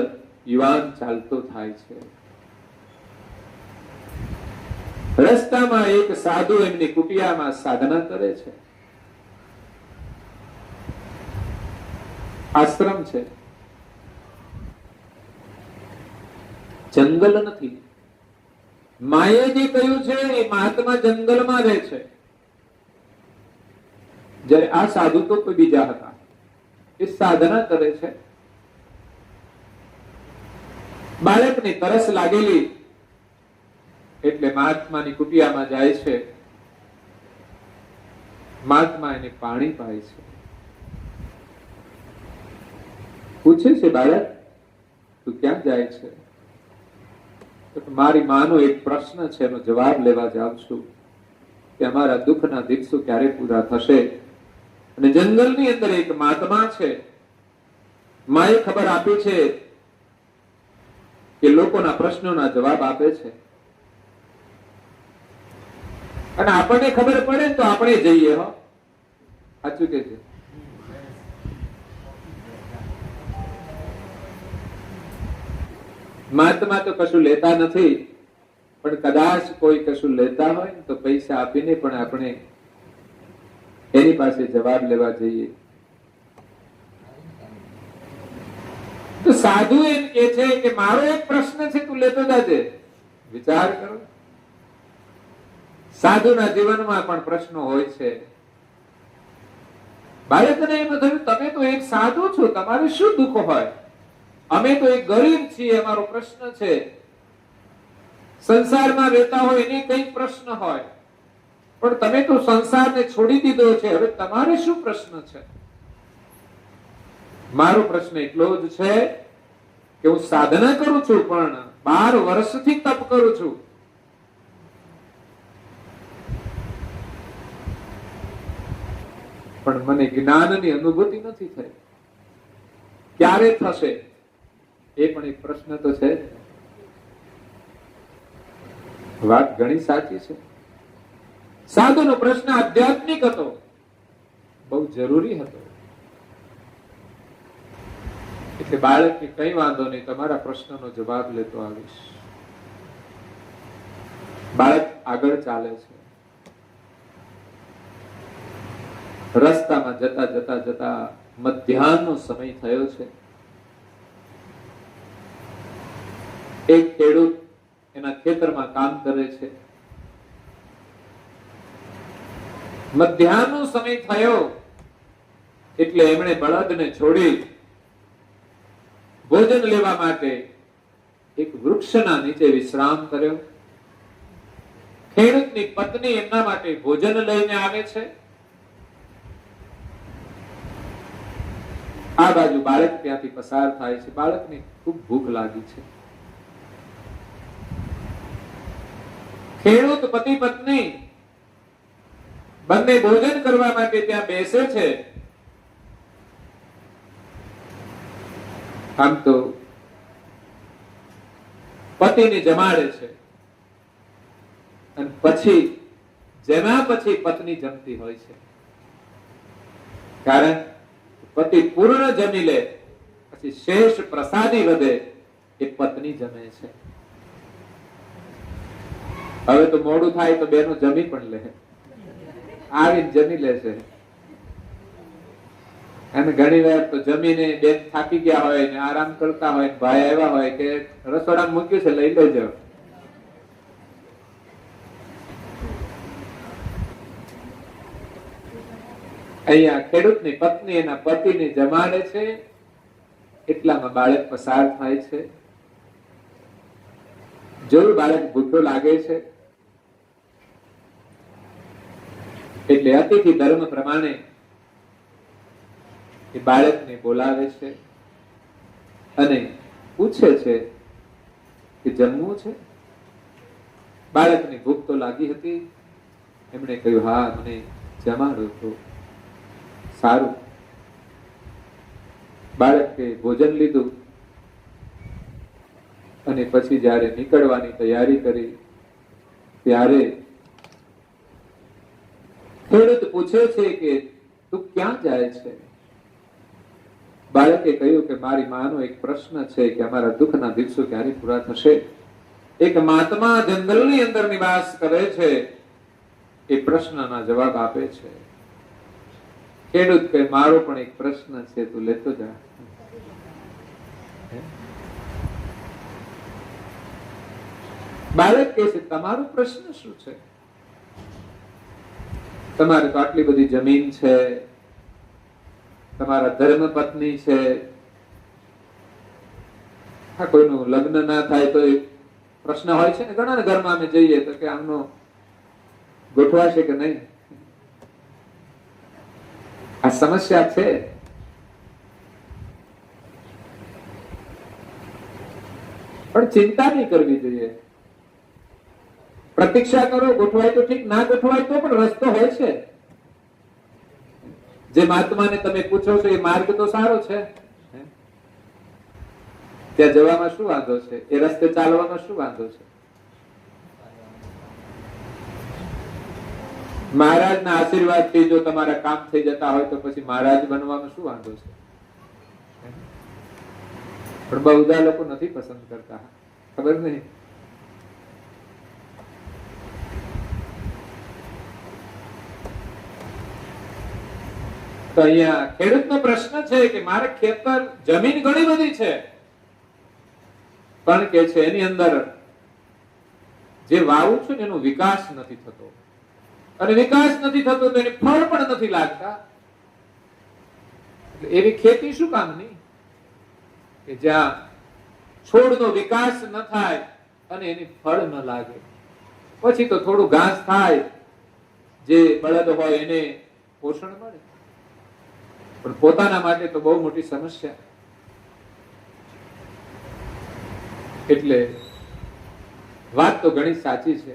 યુવાન ચાલતો થાય છે. રસ્તામાં એક સાધુ એમની કુટિયામાં સાધના કરે છે. આશ્રમ છે, જંગલ નથી. માએ જે કહ્યું છે એ મહાત્મા જંગલમાં રહે છે, જ્યારે આ સાધુ તો કોઈ બીજા હતા. એ સાધના કરે છે. બાળકની તરસ લાગેલી એટલે મહાત્માની કુટિયામાં જાય છે. મહાત્મા એને પાણી પાય છે. પૂછે છે બાળક તું ક્યાં જાય છે? મારી માનો એક પ્રશ્ન છે, એનો જવાબ લેવા જાઉં છું કે અમારા દુઃખના દિવસો ક્યારે પૂરા થશે. અને જંગલની અંદર એક મહાત્મા છે. માએ ખબર આપી છે કે લોકોના પ્રશ્નોના જવાબ આપે છે. અને આપણને ખબર પડે તો આપણે જઈએ. હો, સાચું કે છે. મહાત્મા તો કશું લેતા નથી, પણ કદાચ કોઈ કશું લેતા હોય તો પૈસા આપીને પણ આપણે એની પાસે જવાબ લેવા જઈએ. તો સાધુ એમ કે છે કે મારો એક પ્રશ્ન છે, તું લેતો જાજે. વિચાર કરો, સાધુના જીવનમાં પણ પ્રશ્નો હોય છે. બાળકને એમ થયું તમે તો એક સાધુ છો, તમારે શું દુઃખ હોય? અમે તો એક ગરીબ છીએ, અમારો પ્રશ્ન છે. સંસારમાં રહેતા હોય એને કઈક પ્રશ્ન હોય, પણ તમે તો સંસારને છોડી દીધો છે, હવે તમારે શું પ્રશ્ન છે? મારો પ્રશ્ન એટલો જ છે કે હું સાધના કરું છું, પણ 12 વર્ષથી તપ કરું છું. પણ મને જ્ઞાનની અનુભૂતિ નથી થઈ. ક્યારે થશે એ પણ એક પ્રશ્ન તો છે. વાત ઘણી સાચી છે. સાધુનો પ્રશ્ન આધ્યાત્મિક હતો, બહુ જરૂરી હતો. એટલે બાળકને કઈ વાંધો નહીં, તમારા પ્રશ્નનો જવાબ લેતો આવીશ. બાળક આગળ ચાલે છે. રસ્તામાં જતા જતા જતા મધ્યાહનનો સમય થયો છે. એક ખેડૂત એના ખેતરમાં કામ કરે છે. મધ્યાહનનો સમય થયો એટલે એમણે બળદને છોડી ભોજન લેવા માટે એક વૃક્ષના નીચે વિશ્રામ કર્યો. ખેડૂતની પત્ની એમના માટે ભોજન લઈને આવે છે. આ બાજુ બાળક ત્યાંથી પસાર થાય છે. બાળકને ખૂબ ભૂખ લાગી છે. ખેડૂત પતિ પત્ની બંને ભોજન કરવા માટે ત્યાં બેસે છે. આમ તો પતિને જમાડે છે અને પછી જેના પછી પત્ની જમતી હોય છે. કારણ પતિ પૂર્ણ જમી લે પછી શેષ પ્રસાદી વધે એ પત્ની જમે છે. હવે તો મોડું થાય તો બેનો જમી પણ લે, આવીને જમી લે છે. અને ઘણી વાર તો જમીને બેન થાકી ગયા હોય ને આરામ કરતા હોય, ભાઈ આવ્યા હોય કે રસોડામાં મૂક્યું છે લઈ લેજો. અહીંયા ખેડૂતની પત્ની એના પતિને જમાડે છે. એટલામાં બાળક પસાર થાય છે. જોયું બાળક ભૂખ્યો લાગે છે એટલે અતિથિ ધર્મ પ્રમાણે એ બાળકને બોલાવે છે અને પૂછે છે કે જમવું છે. બાળકની ભૂખ તો લાગી હતી. એમણે કહ્યું હા મને જમાડો તો સારું. બાળકે ભોજન લીધું અને પછી જયારે નીકળવાની તૈયારી કરી ત્યારે ખેડૂત પૂછે છે કે તું ક્યાં જાય છે? બાળકે કહ્યું કે મારી માનો એક પ્રશ્ન છે કે અમારા દુઃખના દિવસો ક્યારે પૂરા થશે. એક મહાત્મા જંગલની અંદર નિવાસ કરે છે, એ પ્રશ્નના જવાબ આપે છે. ખેડૂત કહે મારો પણ એક પ્રશ્ન છે, તું લેતો જા. બાળક કહે છે તમારો પ્રશ્ન શું છે? તમારે તો આટલી બધી જમીન છે, તમારા ધર્મ પત્ની છે, હા કોઈનું લગ્ન ના થાય તો પ્રશ્ન હોય છે ને ઘણા ઘરમાં અમે જઈએ તો કે આમનો ગોઠવાશે કે નહીં. આ સમસ્યા છે. પણ ચિંતા નહીં કરવી જોઈએ. પ્રતીક્ષા કરો, ગોઠવાય તો ઠીક, ના ગોઠવાય તો પણ રસ્તો હોય છે. જે મહાત્માને તમે પૂછો છો એ માર્ગ તો સારો છે. ત્યાં જવામાં શું વાંધો છે? એ રસ્તે ચાલવામાં શું વાંધો છે? મહારાજના આશીર્વાદથી જો તમારા કામ થઈ જતા હોય તો પછી મહારાજ બનવામાં શું વાંધો છે? પણ બહુધા લોકો નથી પસંદ કરતા, ખબર નહીં. તો અહીંયા ખેડૂતનો પ્રશ્ન છે કે મારે ખેતર જમીન ઘણી બધી છે પણ કે છે એની અંદર જે વાવું છું એનો વિકાસ નથી થતો, અને વિકાસ નથી થતો તો એને ફળ પણ નથી લાગતા. એવી ખેતી શું કામની કે જ્યાં છોડનો વિકાસ ન થાય અને એની ફળ ન લાગે. પછી તો થોડું ઘાસ થાય, જે બળદ હોય એને પોષણ મળે, પણ પોતાના માટે તો બહુ મોટી સમસ્યા. એટલે વાત તો ઘણી સાચી છે.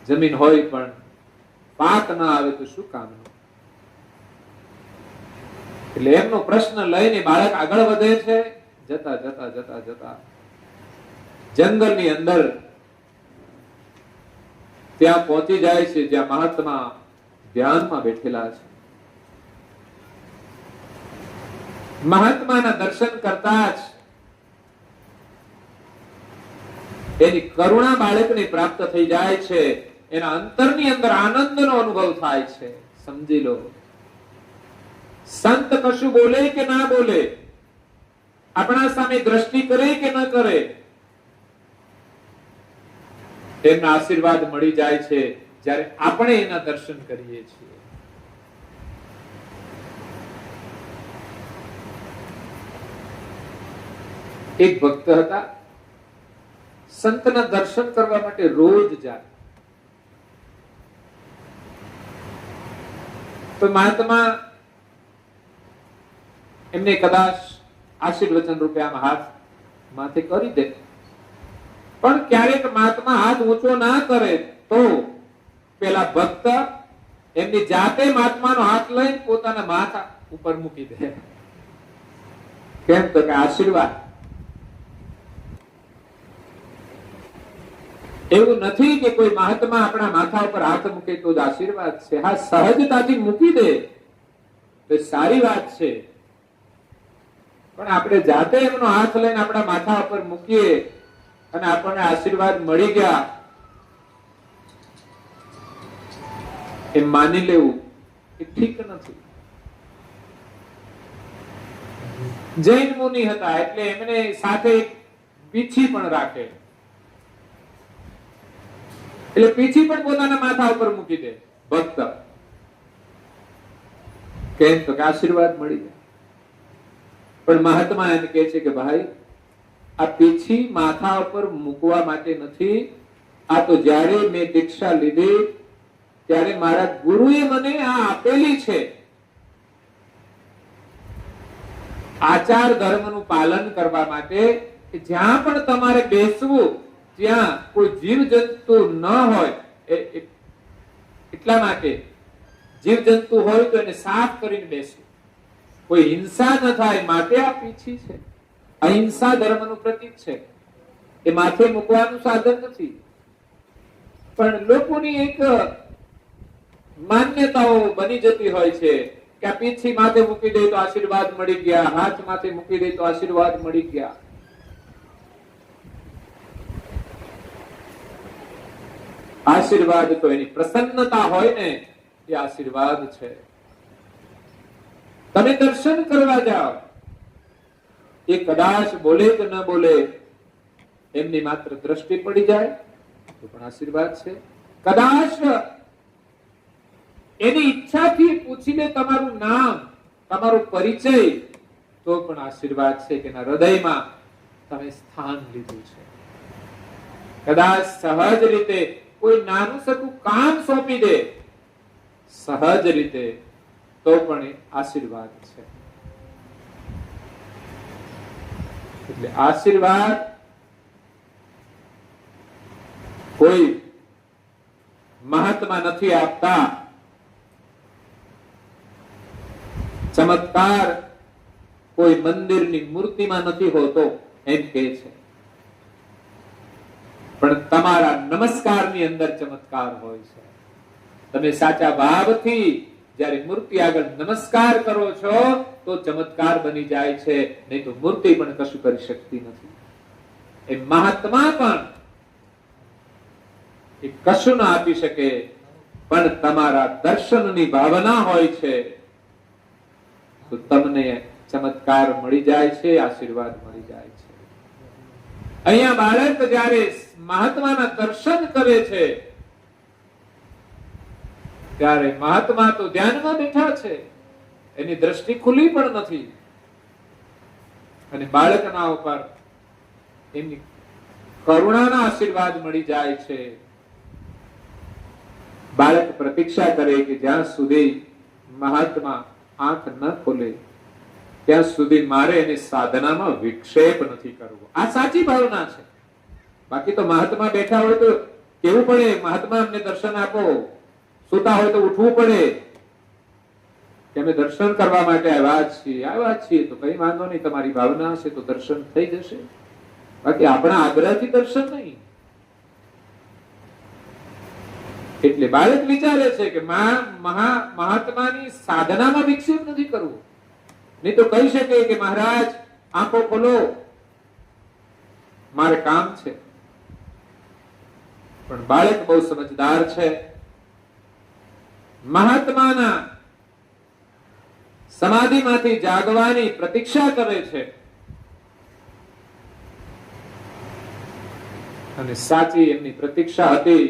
જમીન હોય પણ પાક ના આવે તો શું કામનું? એટલે એમનો પ્રશ્ન લઈને બાળક આગળ વધે છે. જતા જતા જતા જતા જંગલની અંદર ત્યાં પહોંચી જાય છે જ્યાં મહાત્મા ધ્યાનમાં બેઠેલા છે. મહાત્માના દર્શન કરતા જ એની કરુણા બાળકને પ્રાપ્ત થઈ જાય છે. એના અંતરની અંદર આનંદનો અનુભવ થાય છે. સમજી લો, સંત કશું બોલે કે ના બોલે, આપણા સામે દ્રષ્ટિ કરે કે ન કરે, એમના આશીર્વાદ મળી જાય છે જ્યારે આપણે એના દર્શન કરીએ છીએ. એક ભક્ત હતા, સંતના દર્શન કરવા માટે રોજ જાય. તો મહાત્મા એમને કદાચ આશીર્વચન રૂપે આમ હાથ માથે કરી દે, પણ ક્યારેક મહાત્મા હાથ ઊંચો ના કરે તો પેલા ભક્ત એમની જાતે મહાત્માનો હાથ લઈને પોતાના માથા ઉપર મૂકી દે. કેમ તો કે આશીર્વાદ. એવું નથી કે કોઈ મહાત્મા આપણા માથા ઉપર હાથ મૂકે તો જ આશીર્વાદ છે. હા, સહજતાથી મૂકી દે તો સારી વાત છે, પણ આપણે જાતે એમનો હાથ લઈને આપણા માથા ઉપર મૂકીએ અને આપણને આશીર્વાદ મળી ગયા એમ માની લેવું એ ઠીક નથી. જૈન મુનિ હતા એટલે એમને સાથે પીછી પણ રાખે, એટલે પીછી પણ પોતાના માથા ઉપર મૂકી દે ભક્ત. કેમ તો કે આશીર્વાદ મળી જાય. પણ મહાત્મા એમ કહે છે કે ભાઈ, આ પીછી માથા ઉપર મૂકવા માટે નથી, આ તો જ્યારે મેં દીક્ષા લીધી ત્યારે મારા ગુરુએ મને આ આપેલી છે. આચાર ધર્મનું પાલન કરવા માટે જ્યાં પણ તમારે બેસવું ત્યાં કોઈ જીવ જંતુ ન હોય, એટલા માટે જીવ જંતુ હોય તો એને સાફ કરીને બેસવું, કોઈ હિંસા ન થાય માટે આ પીછી છે. અહિંસા ધર્મનું પ્રતીક છે. એ માથે મૂકવાનું સાધન નથી. પણ લોકોની એક માન્યતાઓ બની જતી હોય છે કે આ પીછી માથે મૂકી દે તો આશીર્વાદ મળી ગયા, હાથ માથે મૂકી દે તો આશીર્વાદ મળી ગયા. આશીર્વાદ તો એની પ્રસન્નતા હોય ને એ આશીર્વાદ છે. તમે દર્શન કરવા જાઓ, એ કદાચ બોલે કે ન બોલે, એમની માત્ર દ્રષ્ટિ પડી જાય તો પણ આશીર્વાદ છે. કદાચ એની ઈચ્છાથી પૂછી લે તમારું નામ, તમારો પરિચય, તો પણ આશીર્વાદ છે કે એના હૃદયમાં તમે સ્થાન લીધું છે. કદાચ સહજ રીતે કોઈ નાનું સટું કામ સોંપી દે, સહજ રીતે, તો પણ એ આશીર્વાદ છે. એટલે આશીર્વાદ કોઈ મહાત્મા નથી આપતા. ચમત્કાર કોઈ મંદિરની મૂર્તિમાં નથી હોતો એમ કહે છે, પણ તમારા નમસ્કારની અંદર ચમત્કાર હોય છે. તમે સાચા ભાવથી જ્યારે મૂર્તિ આગળ નમસ્કાર કરો છો તો ચમત્કાર બની જાય છે, નહીં તો મૂર્તિ પણ કશું કરી શકતી નથી. એ મહાત્મા પણ એ કશું ના આપી શકે, પણ તમારા દર્શનની ભાવના હોય છે તો તમને ચમત્કાર મળી જાય છે, આશીર્વાદ મળી જાય છે. અહીંયા બાળક જ્યારે મહાત્માના દર્શન કરે છે ત્યારે મહાત્મા તો ધ્યાનમાં બેઠા છે, એની દ્રષ્ટિ ખુલી પણ નથી, અને બાળકના ઉપર એમની કરુણાના આશીર્વાદ મળી જાય છે. બાળક પ્રતીક્ષા કરે કે જ્યાં સુધી મહાત્મા આંખ ન ખોલે ત્યાં સુધી મારે એની સાધનામાં વિક્ષેપ નથી કરવો. આ સાચી ભાવના છે. બાકી તો મહાત્મા બેઠા હોય તો કેવું પડે, મહાત્મા અમને દર્શન આપો, સુતા હોય તો ઉઠવું પડે, કે અમે દર્શન કરવા માટે આવ્યા છીએ તો કઈ વાંધો નહીં, તમારી ભાવના હશે તો દર્શન થઈ જશે, બાકી આપણા આગ્રહથી દર્શન નહીં. એટલે બાળક વિચારે છે કે મહાત્માની સાધનામાં વિક્ષેપ નથી કરવું. નહીં તો કહી શકે કે મહારાજ આંખો ખોલો, મારે કામ છે. પણ બાળક બહુ સમજદાર છે. મહાત્માના સમાધિમાંથી જાગવાની પ્રતીક્ષા કરે છે અને સાચી એમની પ્રતીક્ષા હતી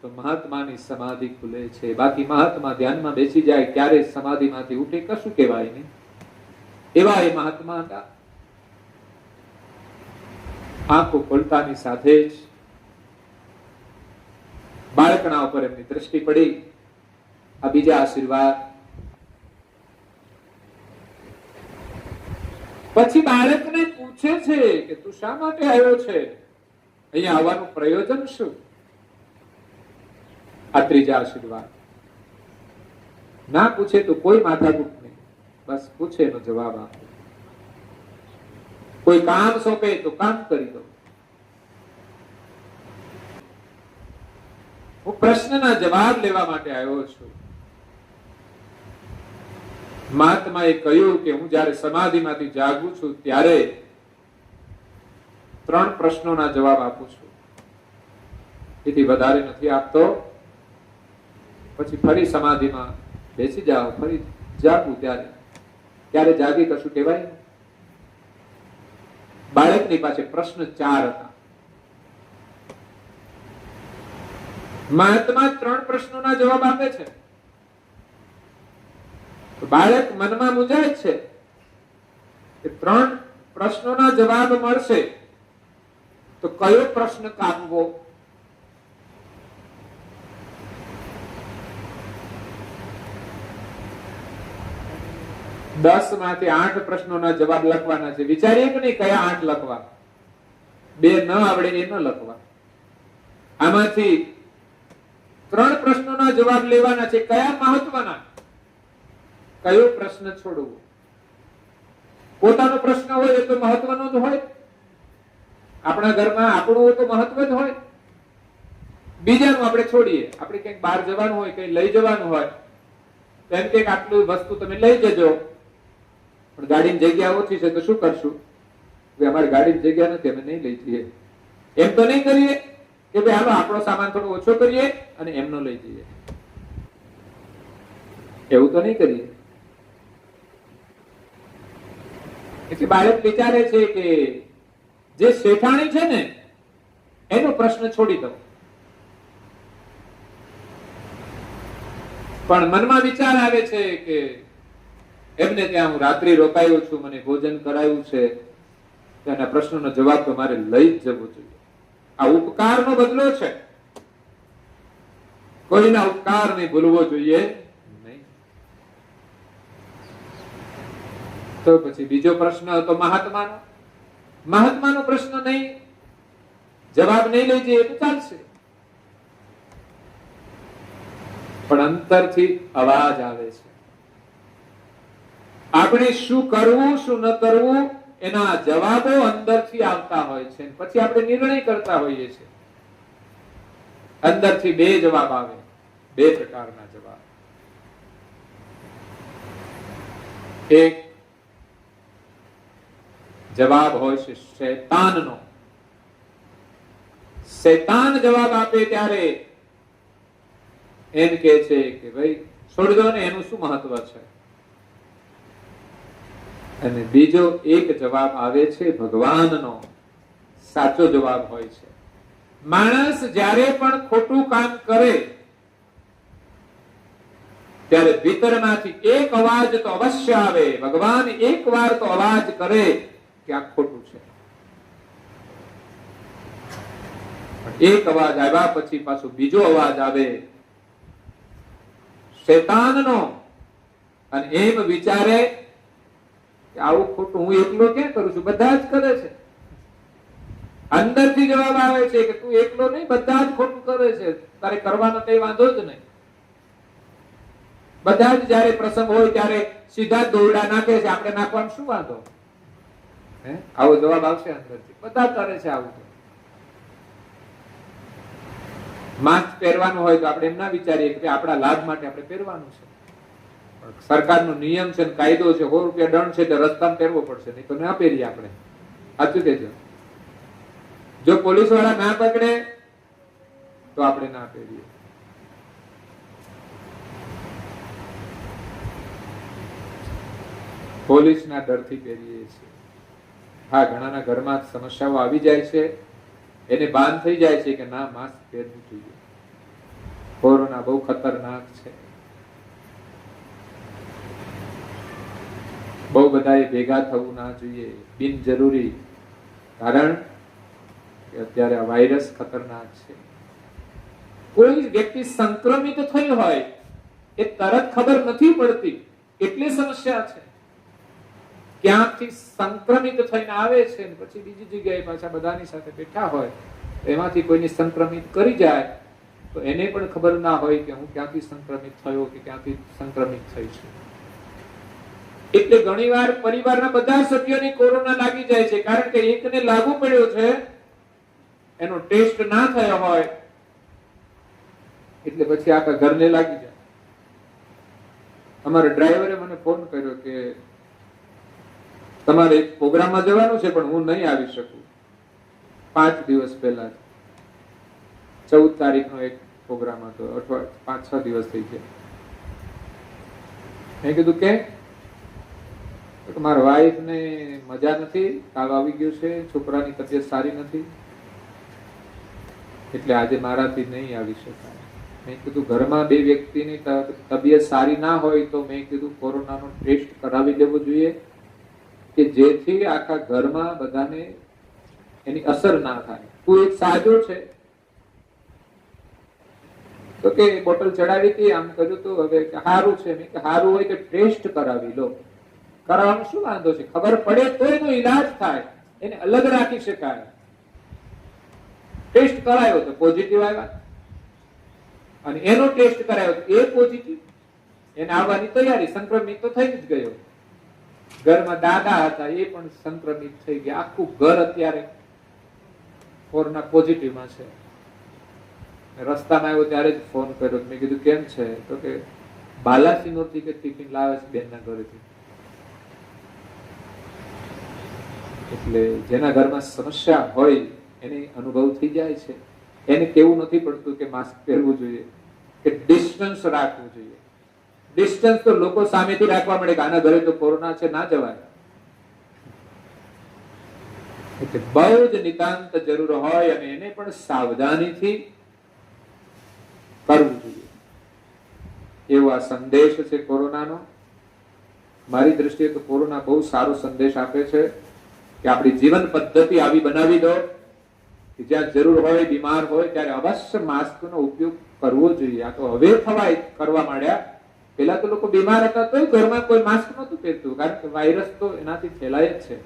તો મહાત્માની સમાધિ ખુલે છે. બાકી મહાત્મા ધ્યાનમાં બેસી જાય, ક્યારે સમાધિમાંથી ઉઠે કશું કહેવાય નહીં. એવા એ મહાત્મા હતા. આંખો ખોલતાની સાથે જ બાળકના ઉપર એમની દ્રષ્ટિ પડી. આ બીજા આશીર્વાદ. પછી બાળકને પૂછે છે કે તું શા માટે આવ્યો છે, અહીંયા આવવાનું પ્રયોજન શું? આ ત્રીજા આશીર્વાદ. ના પૂછે તો કોઈ માથાકૂટ નહીં, બસ પૂછે એનો જવાબ આપો. કોઈ કામ સોંપે તો કામ કરી દો. હું પ્રશ્નના જવાબ લેવા માટે આવ્યો છું. મહાત્માએ કહ્યું કે હું જ્યારે સમાધિમાંથી જાગું છું ત્યારે 3 પ્રશ્નોના જવાબ આપું છું, એથી વધારે નથી આપતો. પછી ફરી સમાધિમાં બેસી જાઓ, ફરી જાગું ત્યારે જાગી કશું કહેવાય. બાળકની પાસે પ્રશ્ન 4 હતા. મહાત્મા 3 પ્રશ્નોના જવાબ આપે છે. બાળક મનમાં મૂંઝાય છે કે 3 પ્રશ્નોના જવાબ મળશે તો કયો પ્રશ્ન કાપવો? દસ માંથી 8 પ્રશ્નોના જવાબ લખવાના છે. વિચારીએ કે નહીં કયા 8 લખવા? 2 ન આવડે એ ન લખવા. આમાંથી 3 પ્રશ્નોના જવાબ લેવાના છે. કયા મહત્વના? કયો પ્રશ્ન છોડવો? પોતાનો પ્રશ્ન હોય એ તો મહત્વનો જ હોય. આપણા ઘરમાં આપણું હોય તો મહત્વ જ હોય. બીજાનું આપણે છોડીએ. આપણે ક્યાંક બહાર જવાનું હોય, કઈ લઈ જવાનું હોય તો એમ કે આટલું વસ્તુ તમે લઈ જજો, પણ ગાડીની જગ્યા ઓછી છે તો શું કરશું? અમારી ગાડીની જગ્યા નથી, અમે નહીં લઈ જઈએ. એમ તો નહીં કરીએ કે ભાઈ હાલો આપણો સામાન થોડો ઓછો કરીએ અને એમનો લઈ જઈએ. એવું તો નહીં કરીએ. એટલે બાળક વિચારે છે કે જે શેઠાણી છે ને એનો પ્રશ્ન છોડી દો. પણ મનમાં વિચાર આવે છે કે એમને ત્યાં હું રાત્રિ રોકાયો છું, મને ભોજન કરાયું છે, તેના પ્રશ્નનો જવાબ તો મારે લઈ જ જવો જોઈએ. આ ઉપકારનો બદલો છે. કોઈના ઉપકારને ભૂલવો જોઈએ નહીં. તો પછી બીજો પ્રશ્ન હતો મહાત્માનો. મહાત્માનો પ્રશ્ન નહીં, જવાબ નહીં લઈ જઈએ તો ચાલશે. પણ અંતરથી અવાજ આવે છે. આપણે શું કરવું શું ન કરવું એના જવાબો અંદરથી આવતા હોય છે. પછી આપણે નિર્ણય કરતા હોઈએ છીએ. અંદરથી 2 જવાબ આવે, 2 પ્રકારના જવાબ. એક જવાબ હોય છે શૈતાનનો. શૈતાન જવાબ આપે ત્યારે એમ કે છે કે ભાઈ છોડજો ને, એનું શું મહત્વ છે? અને બીજો એક જવાબ આવે છે ભગવાનનો. સાચો જવાબ હોય છે. માણસ જ્યારે પણ ખોટું કામ કરે ત્યારે ભીતરમાંથી એક અવાજ તો અવશ્ય આવે. ભગવાન એક વાર તો અવાજ કરે કે આ ખોટું છે. એક અવાજ આવ્યા પછી પાછો બીજો અવાજ આવે શૈતાનનો, અને એમ વિચારે કે આવું ખોટું હું એકલો ક્યાં કરું છું, બધા જ કરે છે. અંદરથી જવાબ આવે છે કે તું એકલો નહીં, બધા જ ખોટું કરે છે, તારે કરવાનો કઈ વાંધો જ નહીં. બધા જ જયારે પ્રસંગ હોય ત્યારે સીધા દોરડા નાખે છે, આપણે નાખવાનું શું વાંધો? આવો જવાબ આવશે અંદરથી. બધા કરે છે આવું. માસ્ક પહેરવાનું હોય તો આપણે એમ ના વિચારીએ કે આપણા લાભ માટે આપણે પહેરવાનું છે. સરકારનો નિયમ છે, કાયદો છે, 100 રૂપિયા દંડ છે, તો રસ્તામાં પહેરવો પડશે, નહીં તો ના પહેરીએ આપણે. સાચું કહેજો. જો પોલીસ વાળા ના પકડે તો આપણે ના પહેરીએ. પોલીસના ડરથી પહેરીએ છીએ. હા, ઘણાના ઘરમાં સમસ્યાઓ આવી જાય છે, એને ભાન થઈ જાય છે કે ના, માસ્ક પહેરવું જોઈએ. કોરોના બહુ ખતરનાક છે. બહુ બધાએ ભેગા થવું ના જોઈએ બિનજરૂરી, કારણ કે અત્યારે આ વાયરસ ખતરનાક છે. કોઈ વ્યક્તિ સંક્રમિત થઈ હોય એ તરત ખબર નથી પડતી, એટલી સમસ્યા છે. ક્યાંથી સંક્રમિત થઈને આવે છે, પછી બીજી જગ્યાએ પાછા બધાની સાથે બેઠા હોય, એમાંથી કોઈને સંક્રમિત કરી જાય તો એને પણ ખબર ના હોય કે હું ક્યાંથી સંક્રમિત થયો કે ક્યાંથી સંક્રમિત થઈ છું. એટલે ઘણીવાર પરિવારના બધા સભ્યોને કોરોના લાગી જાય છે, કારણ કે એકને લાગુ પડ્યો છે, એનો ટેસ્ટ ના થયો હોય, એટલે પછી આખા ઘરને લાગી જાય. અમારા ડ્રાઈવરે મને ફોન કર્યો કે તમારે એક પ્રોગ્રામમાં જવાનું છે પણ હું નહીં આવી શકું. 5 દિવસ પહેલા 14 તારીખનો એક પ્રોગ્રામ હતો, 5-6 દિવસ થઈ ગયા. મેં કીધું કે મારા વાઈફ ને મજા નથી, તાવ આવી ગયો છે, છોકરાની તબિયત સારી નથી, એટલે આજે મારાથી નહીં આવી શકાય. મેં કીધું ઘરમાં 2 વ્યક્તિની તબિયત સારી ના હોય તો મેં કીધું કોરોનાનો ટેસ્ટ કરાવી લેવો જોઈએ, કે જેથી આખા ઘરમાં બધાને એની અસર ના થાય. તું એક સાજો છે તો કે બોટલ ચડાવી હતી, આમ કર્યું તો હવે સારું છે. મેં કે સારું હોય કે ટેસ્ટ કરાવી લો. કરાવવાનું શું વાંધો છે? ખબર પડે તો એનો ઈલાજ થાય, એને અલગ રાખી શકાય. ટેસ્ટ કરાયો તો પોઝિટિવ આવ્યા, અને એનો ટેસ્ટ કરાયો તો એ પોઝિટિવ, એને આવવાની તૈયારી, સંક્રમિત તો થઈ જ ગયો. ઘરમાં દાદા હતા, એ પણ સંક્રમિત થઈ ગયા. આખું ઘર અત્યારે કોરોના પોઝિટિવમાં છે. રસ્તામાં આવ્યો ત્યારે જ ફોન કર્યો. મેં કીધું કેમ છે? તો કે બાલાસિનોરથી કે ટિફિન લાવે છે બેનના ઘરેથી. એટલે જેના ઘરમાં સમસ્યા હોય એને અનુભવ થઈ જાય છે. એને કેવું નથી પડતું કે માસ્ક પહેરવું જોઈએ, કે ડિસ્ટન્સ રાખવું જોઈએ. ડિસ્ટન્સ તો લોકો સામેથી રાખવા મળે કે આના ઘરે તો કોરોના છે, ના જવાય. એટલે બહુ જ નિતાંત જરૂર હોય અને એને પણ સાવધાનીથી કરવું જોઈએ. એવો આ સંદેશ છે કોરોનાનો. મારી દ્રષ્ટિએ તો કોરોના બહુ સારો સંદેશ આપે છે કે આપણી જીવન પદ્ધતિ આવી બનાવી દો કે જ્યાં જરૂર હોય, બીમાર હોય ત્યારે અવશ્ય માસ્કનો ઉપયોગ કરવો જોઈએ. આ તો હવે કરવા માંડ્યા. પેલા તો લોકો બીમાર હતા તો ઘરમાં કોઈ માસ્ક નહોતું પહેરતું, કારણ કે વાયરસ તો એનાથી ફેલાય જ છે.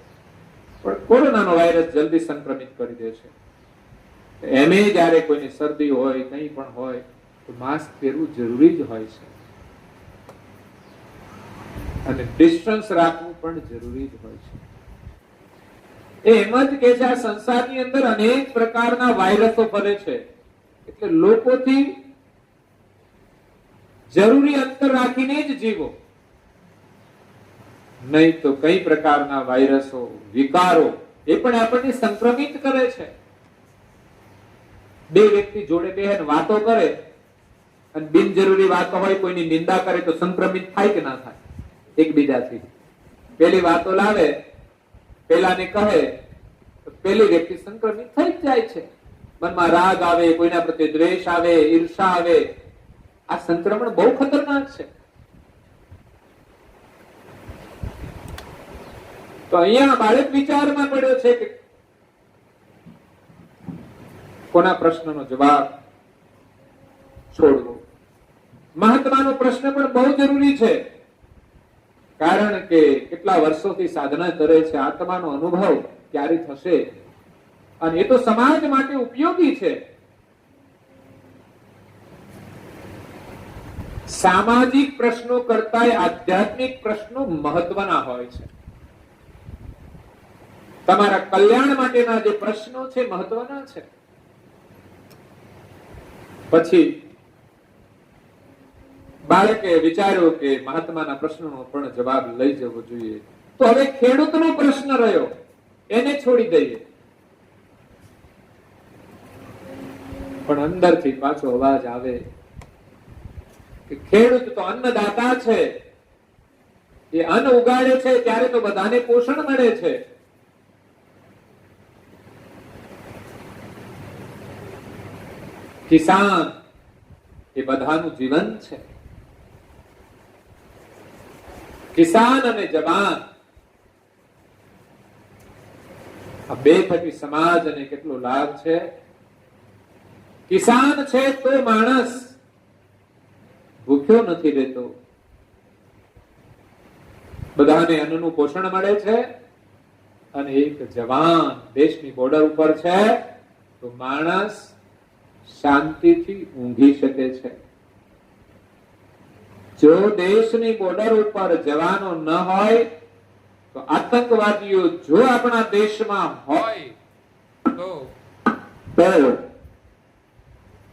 પણ કોરોનાનો વાયરસ જલ્દી સંક્રમિત કરી દે છે. એમે જયારે કોઈની શરદી હોય, કંઈ પણ હોય તો માસ્ક પહેરવું જરૂરી જ હોય છે, અને ડિસ્ટન્સ રાખવું પણ જરૂરી જ હોય છે. એમ જ કે છે આ સંસારની અંદર અનેક પ્રકારના વાયરસો ફરે છે, એટલે લોકોથી જરૂરી અંતર રાખીને જ જીવો, નહીં તો કઈ પ્રકારના વાયરસો, વિકારો એ પણ આપણને સંક્રમિત કરે છે. 2 વ્યક્તિ જોડે બેહન વાતો કરે અને બિનજરૂરી વાતો હોય, કોઈની નિંદા કરે તો સંક્રમિત થાય કે ના થાય એકબીજાથી? પેલી વાતો લાવે, પેલાને કહે તો પેલી વ્યક્તિ સંક્રમિત થઈ જ જાય છે. મનમાં રાગ આવે, કોઈના પ્રત્યે દ્વેષ આવે, ઈર્ષા આવે. આ સંક્રમણ બહુ ખતરનાક છે. તો અહીંયા બાળક વિચારમાં પડ્યો છે કે કોના પ્રશ્નનો જવાબ છોડવો. મહાત્માનો પ્રશ્ન પણ બહુ જરૂરી છે, કારણ કે કેટલા વર્ષોથી સાધના કરે છે, આત્માનો અનુભવ ક્યારે થશે, અને એ તો સમાજ માટે ઉપયોગી છે. સામાજિક પ્રશ્નો કરતા આધ્યાત્મિક પ્રશ્નો મહત્વના હોય છે. તમારા કલ્યાણ માટેના જે પ્રશ્નો છે મહત્વના છે. પછી બાળકે વિચાર્યો કે મહાત્માના પ્રશ્નનો પણ જવાબ લઈ જવો જોઈએ. તો હવે ખેડૂતનો પ્રશ્ન રહ્યો, એને છોડી દઈએ. પણ અંદરથી પાછો અવાજ આવે કે ખેડૂત તો અન્નદાતા છે, એ અન્ન ઉગાડે છે ત્યારે તો બધાને પોષણ મળે છે. કિસાન એ બધાનું જીવન છે. કિસાન અને જવાન આ બે થકી સમાજને કેટલો લાભ છે. કિસાન છે તો માણસ ભૂખ્યો નથી રહેતો, બધાને અન્નનું પોષણ મળે છે. અને એક જવાન દેશની બોર્ડર ઉપર છે તો માણસ શાંતિથી ઊંઘી શકે છે. જો દેશની બોર્ડર ઉપર જવાનો ન હોય તો આતંકવાદીઓ જો આપણા દેશમાં હોય તો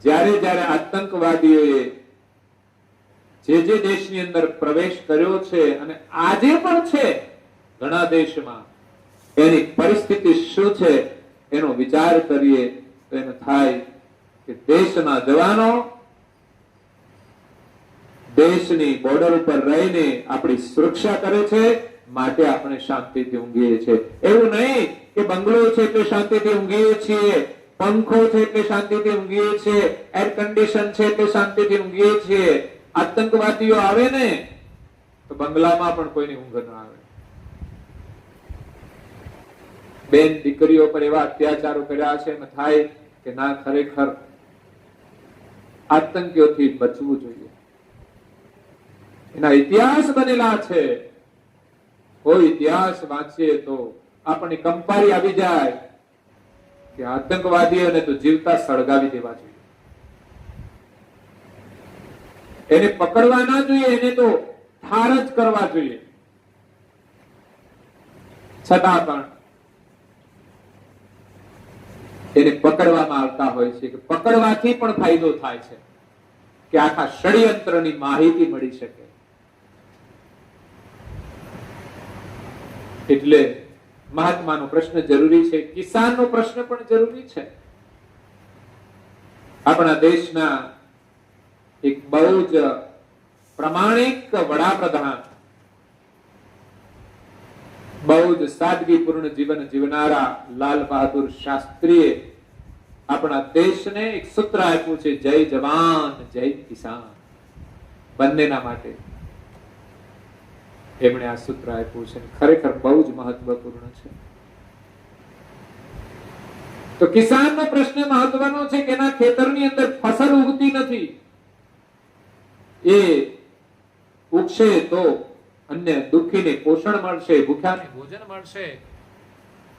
જ્યારે જ્યારે આતંકવાદીઓએ જે દેશની અંદર પ્રવેશ કર્યો છે અને આજે પણ છે ઘણા દેશમાં, એની પરિસ્થિતિ શું છે એનો વિચાર કરીએ તો એને થાય કે દેશના જવાનો દેશની બોર્ડર ઉપર રહીને આપણી સુરક્ષા કરે છે, માટે આપણે શાંતિથી ઊંઘીએ છીએ. એવું નહીં કે બંગલો છે એટલે શાંતિથી ઊંઘીએ છીએ, પંખો છે એટલે શાંતિથી ઊંઘીએ છીએ, એર કન્ડિશન છે એટલે શાંતિથી ઊંઘીએ છીએ. આતંકવાદીઓ આવે ને તો બંગલામાં પણ કોઈની ઊંઘ ન આવે. બેન દીકરીઓ પર એવા અત્યાચારો કર્યા છે એમ થાય કે ના, ખરેખર આતંકીઓથી બચવું જોઈએ. એના ઇતિહાસ બનેલા છે. કોઈ ઇતિહાસ વાંચીએ તો આપણને કંપારી આવી જાય કે આતંકવાદીઓને તો જીવતા સળગાવી દેવા જોઈએ. એને પકડવા ના જોઈએ, એને તો ઠાર જ કરવા જોઈએ. છતાં પણ એને પકડવામાં આવતા હોય છે કે પકડવાથી પણ ફાયદો થાય છે કે આખા ષડયંત્રની માહિતી મળી શકે. એટલે મહાત્માનો પ્રશ્ન જરૂરી છે, કિસાનનો પ્રશ્ન પણ જરૂરી છે. આપણા દેશના એક બહુ જ પ્રામાણિક વડાપ્રધાન, બહુ જ સાદગીપૂર્ણ જીવન જીવનારા લાલ બહાદુર શાસ્ત્રીએ આપણા દેશને એક સૂત્ર આપ્યું છે, જય જવાન જય કિસાન. બંનેના માટે એમણે આ સૂત્ર આપ્યું છે. ખરેખર બહુ જ મહત્વપૂર્ણ છે. તો કિસાનનો પ્રશ્ન મહત્વનો છે કે એના ખેતરની અંદર ફસલ ઉગતી નથી. એ ઉગશે તો અન્ય દુઃખીને પોષણ મળશે, ભૂખ્યાને ભોજન મળશે.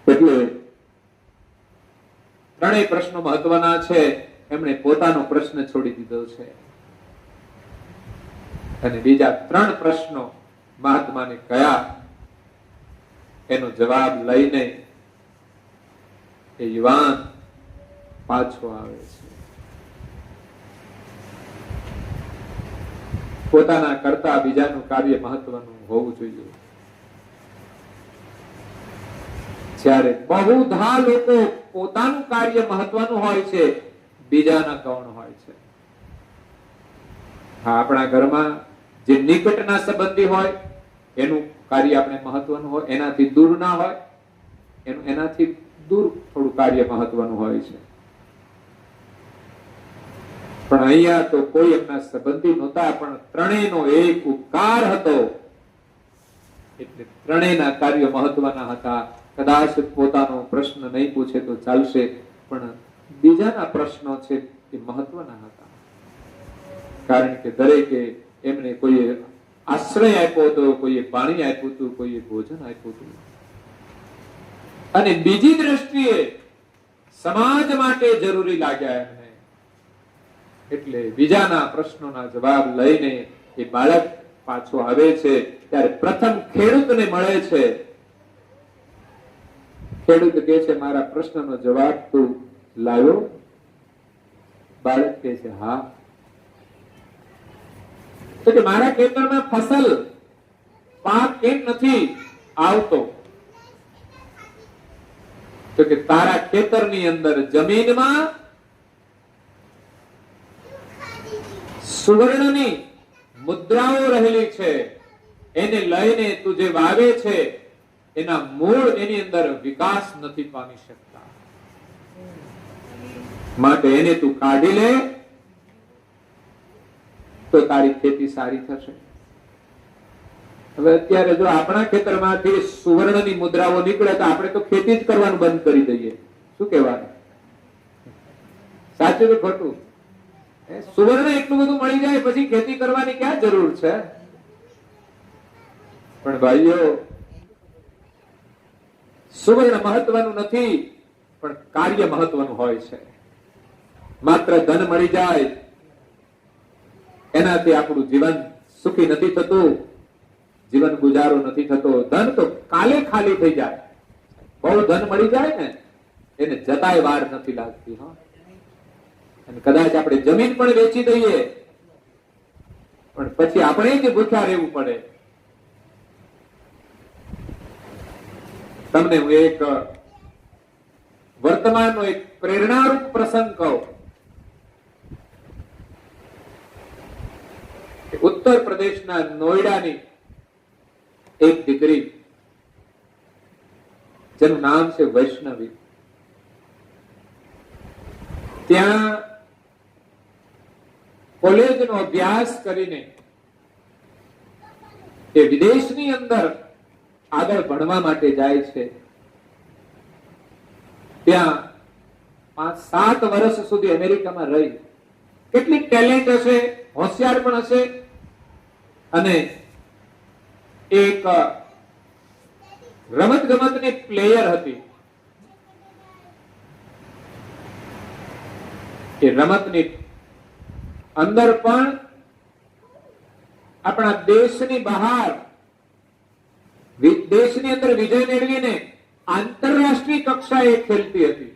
એટલે ત્રણેય પ્રશ્નો મહત્વના છે. એમણે પોતાનો પ્રશ્ન છોડી દીધો છે અને બીજા ત્રણ પ્રશ્નો મહાત્માને કયા એનો જવાબ લઈને એ યુવાન પાછો આવે છે. પોતાના કરતા બીજાનું કાર્ય મહત્વનું હોવું જોઈએ. જ્યારે બહુધા લોકો પોતાનું કાર્ય મહત્વનું હોય છે, બીજાના ગૌણ હોય છે. હા, આપણા ઘરમાં જે નિકટના સંબંધી હોય એનું કાર્ય આપણે મહત્વનું હોય, એનાથી દૂર ના હોય એનાથી દૂર થોડું કાર્ય મહત્વનું હોય છે. પણ અહીંયા તો કોઈ એમના સંબંધી નહોતા, પણ ત્રણેયનો એક ઉપકાર હતો એટલે ત્રણેયના કાર્ય મહત્વના હતા. કદાચ પોતાનો પ્રશ્ન નહીં પૂછે તો ચાલશે, પણ બીજાના પ્રશ્નો છે એ મહત્વના હતા. કારણ કે દરેકે એમને કોઈએ આશ્રય આપ્યો હતો, કોઈએ પાણી આપ્યું હતું, કોઈએ ભોજન આપ્યું હતું. અને બીજી દ્રષ્ટિએ સમાજ માટે જરૂરી લાગ્યા એમને. એટલે બીજાના પ્રશ્નોના જવાબ લઈને એ બાળક પાછો આવે છે ત્યારે પ્રથમ ખેડૂતને મળે છે. ખેડૂત કહે છે, મારા પ્રશ્નનો જવાબ તું લાવ્યો? બાળક કહે છે, હા. તો કે મારા ખેતરમાં ફસલ પાક કેમ નથી આવતો? તો કે તારા ખેતરની અંદર જમીનમાં સુવર્ણની મુદ્રાઓ રહેલી છે, એને લઈને તું જે વાવે છે એના મૂળ એની અંદર વિકાસ નથી પામી શકતા, માટે એને તું કાઢી લે તો તારી ખેતી સારી થશે. હવે અત્યારે જો આપણા ખેતરમાંથી સુવર્ણની મુદ્રાઓ નીકળે તો આપણે તો ખેતી જ કરવાનું બંધ કરી દઈએ. શું કહેવાનું? સાચું કે ખોટું? સુવર્ણ એટલું બધું મળી જાય પછી ખેતી કરવાની ક્યાં જરૂર છે? પણ ભાઈઓ, સુવર્ણ મહત્વનું નથી, પણ કાર્ય મહત્વનું હોય છે. માત્ર ધન મળી જાય એનાથી આપણું જીવન સુખી નથી થતું, જીવન ગુજારો નથી થતો. ધન તો કાલે ખાલી થઈ જાય. બહુ ધન મળી જાય ને એને જતાય વાર નથી લાગતી. અને કદાચ આપણે જમીન પણ વેચી દઈએ પણ પછી આપણે જ ભૂખ્યા રહેવું પડે. તમને હું એક વર્તમાનનો એક પ્રેરણારૂપ પ્રસંગ કહું. ઉત્તર પ્રદેશના નોઈડાની એક દીકરી, જેનું નામ છે વૈષ્ણવી, ત્યાં કોલેજનો અભ્યાસ કરીને એ વિદેશની અંદર આગળ ભણવા માટે જાય છે. ત્યાં 5-7 વર્ષ સુધી અમેરિકામાં રહી. કેટલી ટેલેન્ટ હશે, હોશિયાર પણ હશે, અને એક રમત ગમતની પ્લેયર હતી. એ રમતની અંદર પણ આપણા દેશની બહાર, દેશની અંદર વિજય મેળવીને આંતરરાષ્ટ્રીય કક્ષાએ ખેલતી હતી.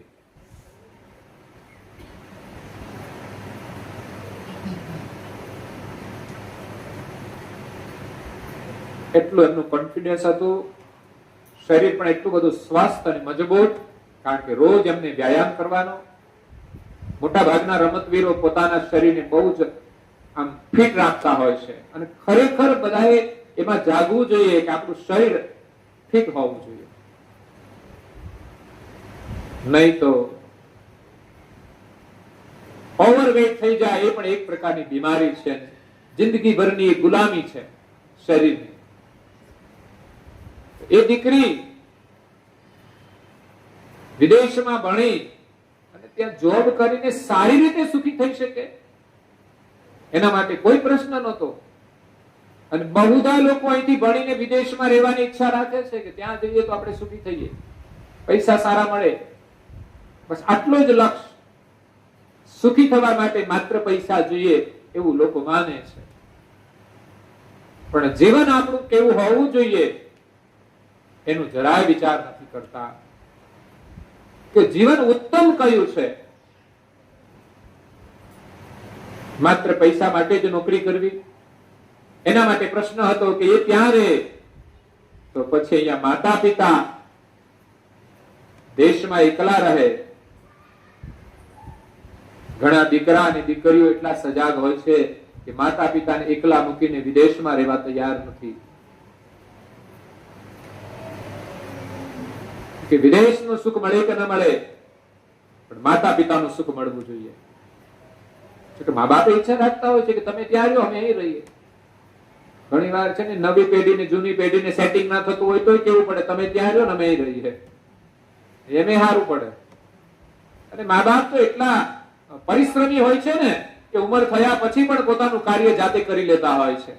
એટલું એમનું કોન્ફિડન્સ હતું, શરીર પણ એટલું બધું સ્વસ્થ અને મજબૂત, કારણ કે રોજ એમને વ્યાયામ કરવાનો. મોટા ભાગના રમતવીરો પોતાના શરીરને બહુ જ આમ ફિટ રાખતા હોય છે, અને ખરેખર બધાએ એમાં જાગવું જોઈએ કે આપણું શરીર ફિટ હોવું જોઈએ. નહીં તો ઓવરવેટ થઈ જાય એ પણ એક પ્રકારની બીમારી છે, જિંદગીભરની ગુલામી છે શરીરની. એ દીકરી વિદેશમાં ભણી અને ત્યાં જોબ કરીને સારી રીતે સુખી થઈ શકે એના માટે કોઈ પ્રશ્ન નહોતો. અને બહુધા લોકો અહીંથી ભણીને વિદેશમાં રહેવાની ઈચ્છા રાખે છે કે ત્યાં જઈએ તો આપણે સુખી થઈએ, પૈસા સારા મળે, બસ આટલું જ લક્ષ્ય. સુખી થવા માટે માત્ર પૈસા જોઈએ એવું લોકો માને છે. પણ જીવન આપણું કેવું હોવું જોઈએ એનું જરાય વિચાર નથી કરતા કે જીવન ઉત્તમ કયું છે. માત્ર પૈસા માટે જ નોકરી કરવી, એના માટે પ્રશ્ન હતો કે એ ત્યાં રહે તો પછી અહીંયા માતા પિતા દેશમાં એકલા રહે. ઘણા દીકરા અને દીકરીઓ એટલા સજાગ હોય છે કે માતા પિતાને એકલા મૂકીને વિદેશમાં રહેવા તૈયાર નથી. કે વિદેશનું સુખ મળે કે ન મળે, પણ માતા પિતાનું સુખ મળવું જોઈએ. મા બાપ ઈચ્છા રાખતા હોય છે કે તમે ત્યાં રહ્યો, અમે અહીં રહીએ. ઘણી વાર છે ને નવી પેઢી ને જૂની પેઢીને સેટિંગ ના થતું હોય તો કેવું પડે, તમે ત્યાં રહ્યો ને અમે અહીં રહીએ, એને સારું પડે. અને મા બાપ તો એટલા પરિશ્રમી હોય છે ને કે ઉંમર થયા પછી પણ પોતાનું કાર્ય જાતે કરી લેતા હોય છે.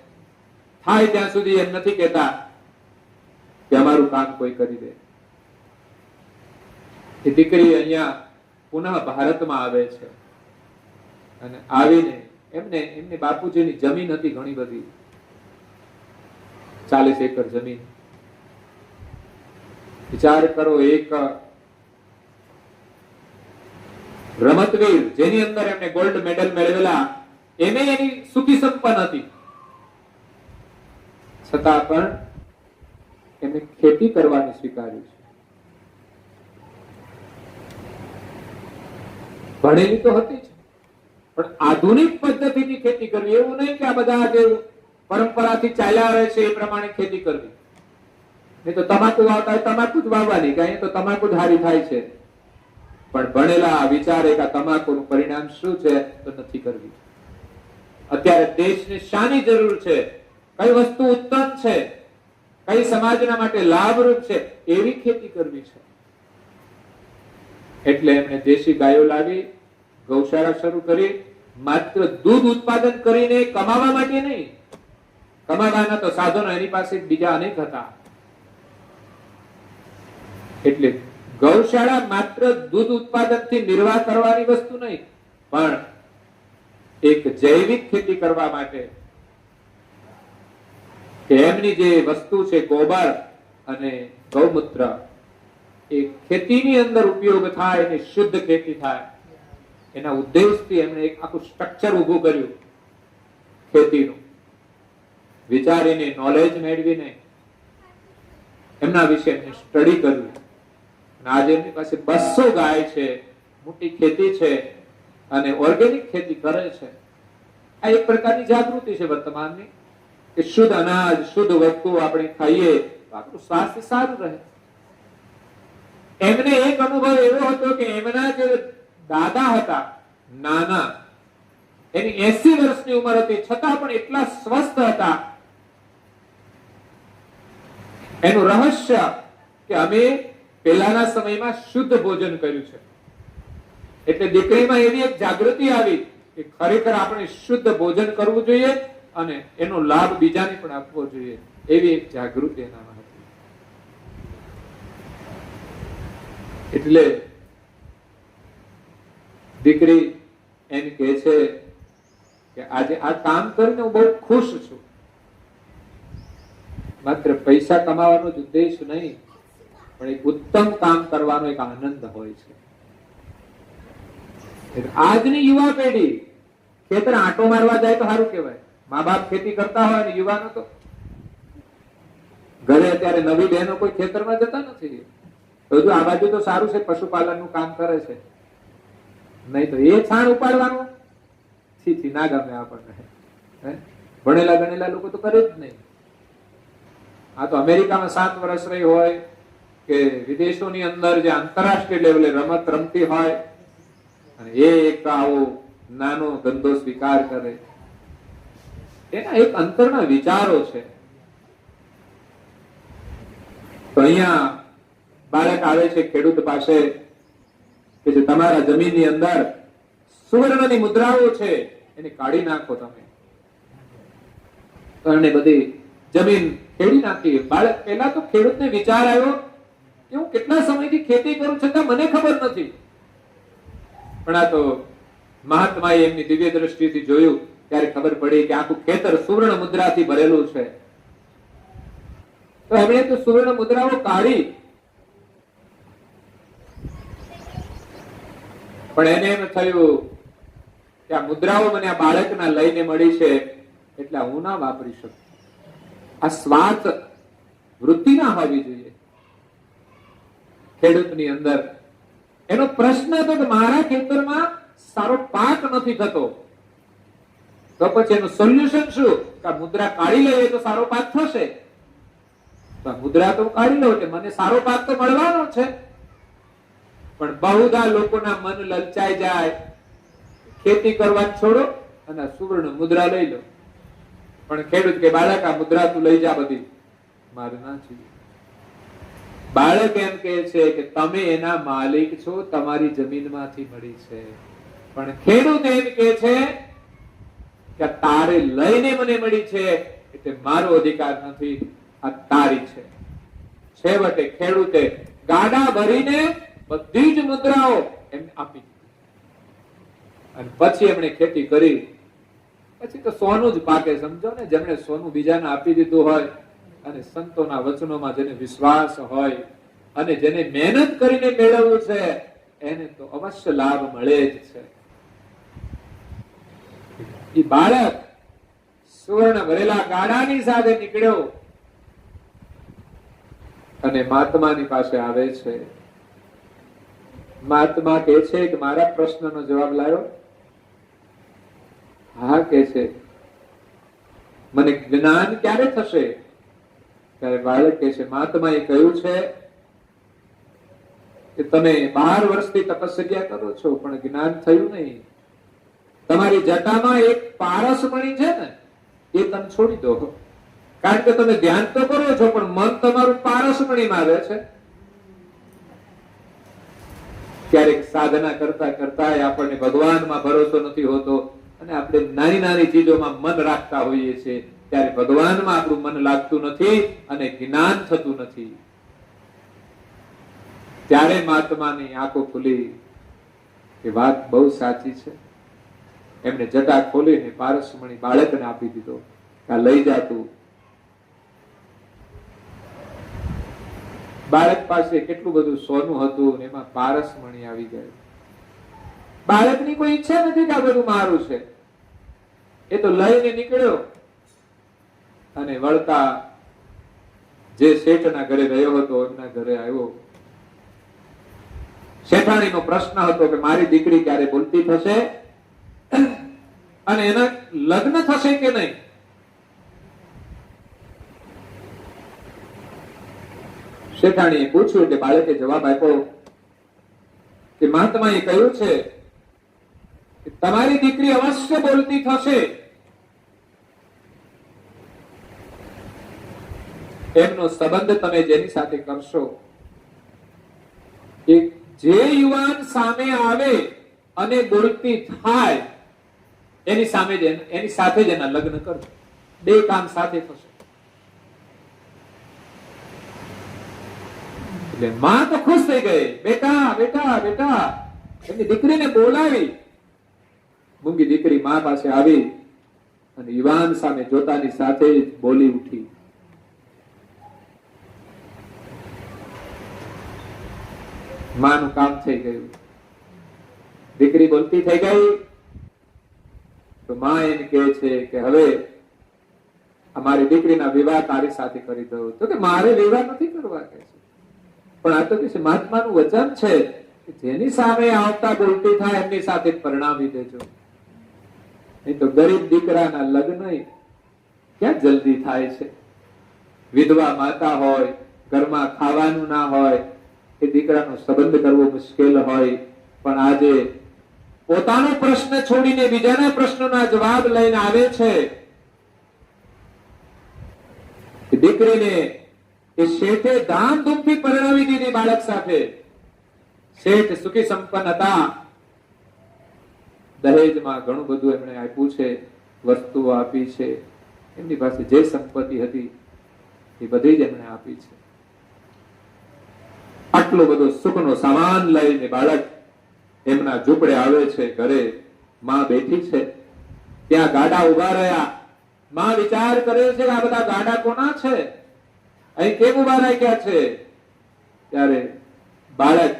થાય ત્યાં સુધી એમ નથી કહેતા કે અમારું કામ કોઈ કરી દે. એ દીકરી અહીંયા પુનઃ ભારતમાં આવે છે. અને આવીને એમની બાપુજીની જમીન હતી ઘણી બધી, 40 એકર જમીન. વિચાર કરો, એક રમતવીર જેની અંદર એમને ગોલ્ડ મેડલ મેળવેલા, એની સુખી સંપન્ન હતી, છતાં પણ એમને ખેતી કરવાનું સ્વીકાર્યું છે. ભણેલી તો હતી જ, પણ આધુનિક પદ્ધતિથી ખેતી કરવી. એવું નહીં કે આ બધા જે પરંપરાથી ચાલ્યા આવે છે એ પ્રમાણે ખેતી કરવી. નહીં તો તમાકુ વાવતા હોય તમાકુ જ વાવવાની, કે અહીંયા તો તમાકુ જ હારી થાય છે. પણ ભણેલા વિચારે કે આ તમાકુનું પરિણામ શું છે તો નથી કરવી. અત્યારે દેશને શાની જરૂર છે, કઈ વસ્તુ ઉત્તમ છે, કઈ સમાજના માટે લાભરૂપ છે, એવી ખેતી કરવી છે. એટલે એમણે દેશી ગાયો લાવી, ગૌશાળા શરૂ કરી, માત્ર દૂધ ઉત્પાદન કરીને કમાવા માટે નહીં, કમાવાના તો સાધનો એની પાસે બીજા અનેક હતા. એટલે ગૌશાળા માત્ર દૂધ ઉત્પાદનથી નિર્વાહ કરવાની વસ્તુ નહીં, પણ એક જૈવિક ખેતી કરવા માટે કે એમની જે વસ્તુ છે ગોબર અને ગૌમૂત્ર, એ ખેતીની અંદર ઉપયોગ થાય અને શુદ્ધ ખેતી થાય, એના ઉદ્દેશથી એમણે એક આખું સ્ટ્રક્ચર ઊભું કર્યું ખેતીનું. વિચારીને, નોલેજ મેળવીને એમના વિશે એમને સ્ટડી કર્યું. આજે એમની પાસે 200 ગાય છે, મોટી ખેતી છે અને ઓર્ગેનિક ખેતી કરે છે. આ એક પ્રકારની જાગૃતિ છે વર્તમાનની, કે શુદ્ધ અનાજ, શુદ્ધ વસ્તુ આપણે ખાઈએ તો આપણું સ્વાસ્થ્ય સારું રહે. એમને એક અનુભવ એવો હતો કે એમના જે દાદા હતા નાના, એની 80 વર્ષની ઉંમર હતી, છતાં પણ એટલા સ્વસ્થ હતા. એનું રહસ્ય કે અમે પહેલાના સમયમાં શુદ્ધ ભોજન કર્યું છે. એટલે દીકરીમાં એવી એક જાગૃતિ આવી કે ખરેખર આપણે શુદ્ધ ભોજન કરવું જોઈએ અને એનો લાભ બીજાને પણ આપવો જોઈએ, એવી એક જાગૃતિ એનામાં હતી. એટલે દીકરી એમ કહે છે કે આજે આ કામ કરીને હું બહુ ખુશ છું. માત્ર પૈસા કમાવાનો જ ઉદ્દેશ નહીં, પણ એક ઉત્તમ કામ કરવાનો એક આનંદ હોય છે. આજની યુવા પેઢી ખેતર આંટો મારવા જાય તો સારું કહેવાય. મા બાપ ખેતી કરતા હોય અને યુવાનો તો ઘરે અત્યારે નવી બહેનો કોઈ ખેતરમાં જતા નથી. હજુ આ બાજુ તો સારું છે, પશુપાલનનું કામ કરે છે. નહીં તો એ છાણ ઉપાડવાનું થી ના ગમે આપણને. ભણેલા ગણેલા લોકો તો કરે જ નહીં. આ તો અમેરિકામાં 7 વર્ષ રહી હોય કે વિદેશોની અંદર જે આંતરરાષ્ટ્રીય લેવલે રમત રમતી હોય અને એક આવો નાનો ધંધો સ્વીકાર કરે, એના એક અંતરના વિચારો છે. તો અહીંયા બાળક આવે છે ખેડૂત પાસે કે જે તમારા જમીનની અંદર સુવર્ણની મુદ્રાઓ છે, એને કાઢી નાખો તમે. તો એને બધી જમીન ખેડી નાખી. બાળક પહેલા તો ખેડૂતને વિચાર આવ્યો કે હું કેટલા સમયથી ખેતી કરું છતાં મને ખબર નથી. પણ આ તો મહાત્માએ એમની દિવ્ય દ્રષ્ટિથી જોયું ત્યારે ખબર પડી કે આખું ખેતર સુવર્ણ મુદ્રાથી ભરેલું છે. તો એમણે તો સુવર્ણ મુદ્રાઓ કાઢી, પણ એને એમ થયું કે આ મુદ્રાઓ મને આ બાળકના લઈને મળી છે એટલે હું ના વાપરી શકું. આ સ્વાર્થ વૃત્તિ ના હોવી જોઈએ ખેડૂતની અંદર. એનો પ્રશ્ન હતો કે મારા ખેતરમાં સારો પાક નથી થતો, તો પછી એનું સોલ્યુશન શું? કે મુદ્રા કાઢી લઈએ તો સારો પાક થશે. તો મુદ્રા તો કાઢી લો એટલે મને સારો પાક તો મળવાનો છે. પણ બહુધા લોકોના મન લલચાઈ જાય, ખેતી કરવાનું છોડો અને સુવર્ણ મુદ્રા લઈ લો. પણ ખેડૂત કે બાળક આ મુદ્રા તું લઈ જા, બધી મારે ના જોઈએ. બાળક એમ કહે છે કે તમે એના માલિક છો, તમારી જમીનમાંથી મળી છે. પણ ખેડૂત એમ કહે છે કે તારે લઈને મને મળી છે એટલે મારો અધિકાર નથી, આ તારી છે. છેવટે ખેડૂતે ગાડા ભરીને બધી જ મુદ્રાઓ એમને આપી. અને પછી એમણે ખેતી કરી. પછી તો સોનું જ પાકે, સમજો ને. જેમણે સોનું બીજાને આપી દીધું હોય અને સંતોના વચનોમાં જેને વિશ્વાસ હોય અને જેને મહેનત કરીને મેળવવું છે એને તો અવશ્ય લાભ મળે જ છે. એ બાળક સુવર્ણ ભરેલા ગાડાની સાથે નીકળ્યો અને મહાત્માની પાસે આવે છે. મહાત્મા કહે છે કે મારા પ્રશ્નનો જવાબ લાવ્યો? હા કે છે. મને જ્ઞાન ક્યારે થશે? ત્યારે બાળક કહે છે મહાત્માએ કહ્યું છે કે તમે 12 વર્ષથી તપસ્યા કરો છો પણ જ્ઞાન થયું નહીં. તમારી જટામાં એક પારસમણી છે ને, એ તમે છોડી દો. કારણ કે તમે ધ્યાન તો કરો છો પણ મન તમારું પારસમણીમાં રહે છે. ક્યારેક સાધના કરતા કરતા આપણને ભગવાનમાં ભરોસો નથી હોતો અને આપણે નાની નાની ચીજોમાં મન રાખતા હોઈએ છીએ, ત્યારે ભગવાનમાં આપણું મન લાગતું નથી અને જ્ઞાન થતું નથી. ત્યારે મહાત્માની આંખો ખુલી કે વાત બહુ સાચી છે. એમણે જટા ખોલીને પારસમણી બાળકને આપી દીધો. આ લઈ જાતું. બાળક પાસે કેટલું બધું સોનું હતું, એમાં પારસમણી આવી ગઈ. બાળકની કોઈ ઈચ્છા નથી કે આ બધું મારું છે. એ તો લઈને નીકળ્યો અને વળતા જે શેઠના ઘરે રહ્યો હતો એમના ઘરે આવ્યો. શેઠાણીનો પ્રશ્ન હતો કે મારી દીકરી ક્યારે બોલતી થશે અને એના લગ્ન થશે કે નહીં. શેઠાણીએ પૂછ્યું એટલે બાળકે જવાબ આપ્યો કે મહાત્માએ કહ્યું છે કે તમારી દીકરી અવશ્ય બોલતી થશે. એમનો સંબંધ તમે જેની સાથે કરશો, જે યુવાન સામે આવે અને બોલતી થાય એની સાથે જ એના લગ્ન કરજો. 2 કામ સાથે થશે. એટલે માં તો ખુશ થઈ ગઈ. બેટા બેટા બેટા એની દીકરીને બોલાવી. મૂંગી દીકરી માં પાસે આવી અને યુવાન સામે જોતાની સાથે જ બોલી ઉઠી. માનું કામ થઈ ગયું. દીકરી બોલતી થઈ ગઈ તો માં એમ કહે છે કે હવે અમારી દીકરીના વિવાહ તારી સાથે કરી દઉં. તો કે મારે વિવાહ નથી કરવા કે છે. પણ આ તો કે છે મહાત્માનું વચન છે કે જેની સામે આવતા બોલતી થાય એમની સાથે પરણાવી દેજો. નહીં તો ગરીબ દીકરાના લગ્ન ક્યાં જલ્દી થાય છે. વિધવા માતા હોય, ઘરમાં ખાવાનું ના હોય, એ દીકરાનો સંબંધ કરવો મુશ્કેલ હોય. પણ આજે પોતાનો પ્રશ્ન છોડીને બીજાના પ્રશ્નોના જવાબ લઈને આવે છે. દીકરીને એ શેઠે ધામધૂમથી પરણાવી દીધી બાળક સાથે. શેઠ સુખી સંપન્ન હતા. દહેજમાં ઘણું બધું એમણે આપ્યું છે, વસ્તુઓ આપી છે. એમની પાસે જે સંપત્તિ હતી એ બધી જ એમણે આપી છે. આટલો બધો સુખનો સામાન લઈને બાળક એમના ઝૂંપડે આવે છે. ઘરે માં બેઠી છે. ત્યાં ગાડા ઉભા રહ્યા. માં વિચાર કરે છે કે આ બધા ગાડા કોના છે, અહીં કેમ ઉભા રાખ્યા છે. ત્યારે બાળક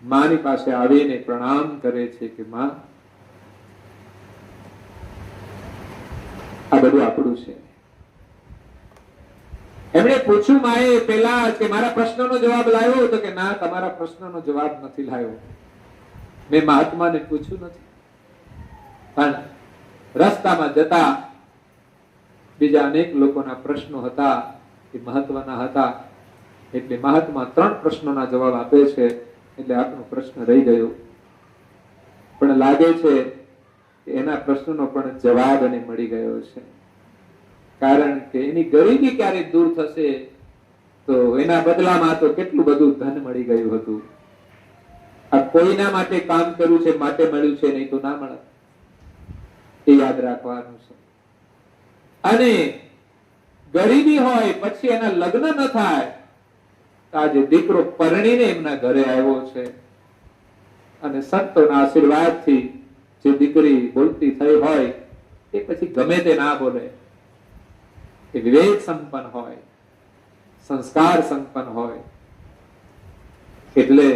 માની પાસે આવીને પ્રણામ કરે છે કે માં, આ બધું આપણું છે. એમણે પૂછ્યું માએ પેલા કે મારા પ્રશ્નનો જવાબ લાવ્યો? તો કે ના, તમારા પ્રશ્નનો જવાબ નથી લાવ્યો. મેં મહાત્માને પૂછ્યું નથી. પણ રસ્તામાં જતા બીજા અનેક લોકોના પ્રશ્નો હતા, એ મહત્વના હતા. એટલે મહાત્મા 3 પ્રશ્નોના જવાબ આપે છે. એટલે આપનો પ્રશ્ન રહી ગયો. પણ લાગે છે કે એના પ્રશ્નનો પણ જવાબ એને મળી ગયો છે. કારણ કે એની ગરીબી ક્યારે દૂર થશે તો એના બદલામાં તો કેટલું બધું ધન મળી ગયું હતું. આ કોઈના માટે કામ કર્યું છે માટે મળ્યું છે, નહીં તો ના મળે. એ યાદ રાખવાનું છે. અને ગરીબી હોય પછી એના લગ્ન ન થાય તો આજે દીકરો પરણીને એમના ઘરે આવ્યો છે અને સંતોના આશીર્વાદથી જે દીકરી બોલતી થઈ હોય એ પછી ગમે તે ના બોલે, એ વિવેક સંપન્ન હોય, સંસ્કાર સંપન્ન હોય. એટલે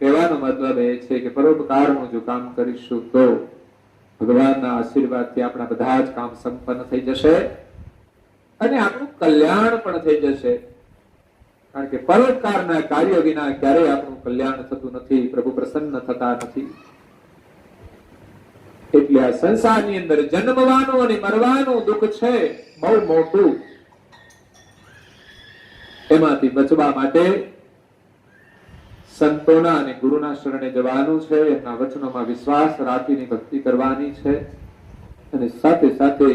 કહેવાનો મતલબ એ છે કે પરોપકારનું જો કામ કરીશું તો ભગવાનના આશીર્વાદથી આપણા બધા જ કામ સંપન્ન થઈ જશે અને આપણું કલ્યાણ પણ થઈ જશે. કારણ કે પરોપકારના કાર્ય વિના ક્યારેય આપણું કલ્યાણ થતું નથી, પ્રભુ પ્રસન્ન થતા નથી. એટલે આ સંસારની અંદર જન્મવાનું અને મરવાનું દુઃખ છે બહુ મોટું. એમાંથી બચવા માટે સંતોના અને ગુરુના શરણે જવાનું છે, એમના વચનોમાં વિશ્વાસ રાખીને ભક્તિ કરવાની છે અને સાથે સાથે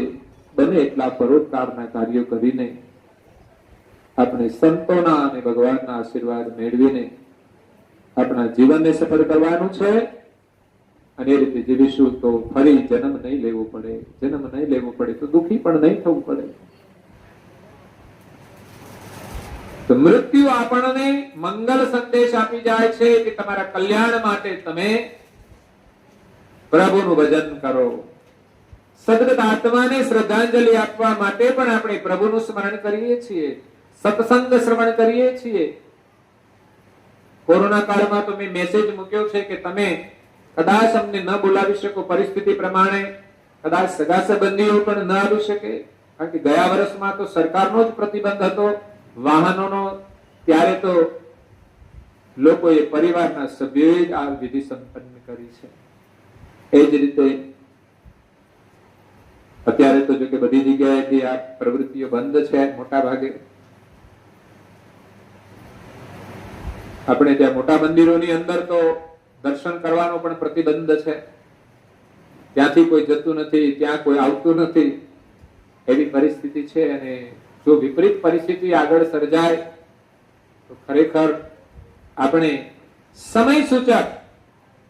બને એટલા પરોપકારના કાર્યો કરીને આપણે સંતોના અને ભગવાનના આશીર્વાદ મેળવીને આપણા જીવનને સફળ કરવાનું છે. અને એ રીતે જીવીશું તો ફરી જન્મ નહીં લેવો પડે. જન્મ નહીં લેવો પડે તો દુઃખી પણ નહીં થવું પડે. તો મૃત્યુ આપણને મંગલ સંદેશ આપી જાય છે કે તમારા કલ્યાણ માટે તમે પ્રભુનું ભજન કરો. સદગત આત્માને શ્રદ્ધાંજલિ આપવા માટે પણ આપણે પ્રભુનું સ્મરણ કરીએ છીએ, સત્સંગ શ્રવણ કરીએ છીએ. કોરોના કાળમાં તો મેં મેસેજ મૂક્યો છે કે તમે કદાચ અમને ન બોલાવી શકો, પરિસ્થિતિ પ્રમાણે કદાચ સગા સંબંધીઓ પણ ન આવી શકે. કારણ કે ગયા વર્ષમાં તો સરકારનો જ પ્રતિબંધ હતો વાહનોનો. ત્યારે તો લોકોએ પરિવારના સભ્યોએ જ આ વિધિ સંપન્ન કરી છે. એ જ રીતે અત્યારે તો જો કે બધી જગ્યાએથી આ પ્રવૃત્તિઓ બંધ છે મોટા ભાગે. આપણે ત્યાં મોટા મંદિરોની અંદર તો દર્શન કરવાનો પણ પ્રતિબંધ છે. ત્યાંથી કોઈ જતું નથી, ત્યાં કોઈ આવતું નથી, એવી પરિસ્થિતિ છે. અને જો વિપરીત પરિસ્થિતિ આગળ સર્જાય તો ખરેખર આપણે સમય સૂચક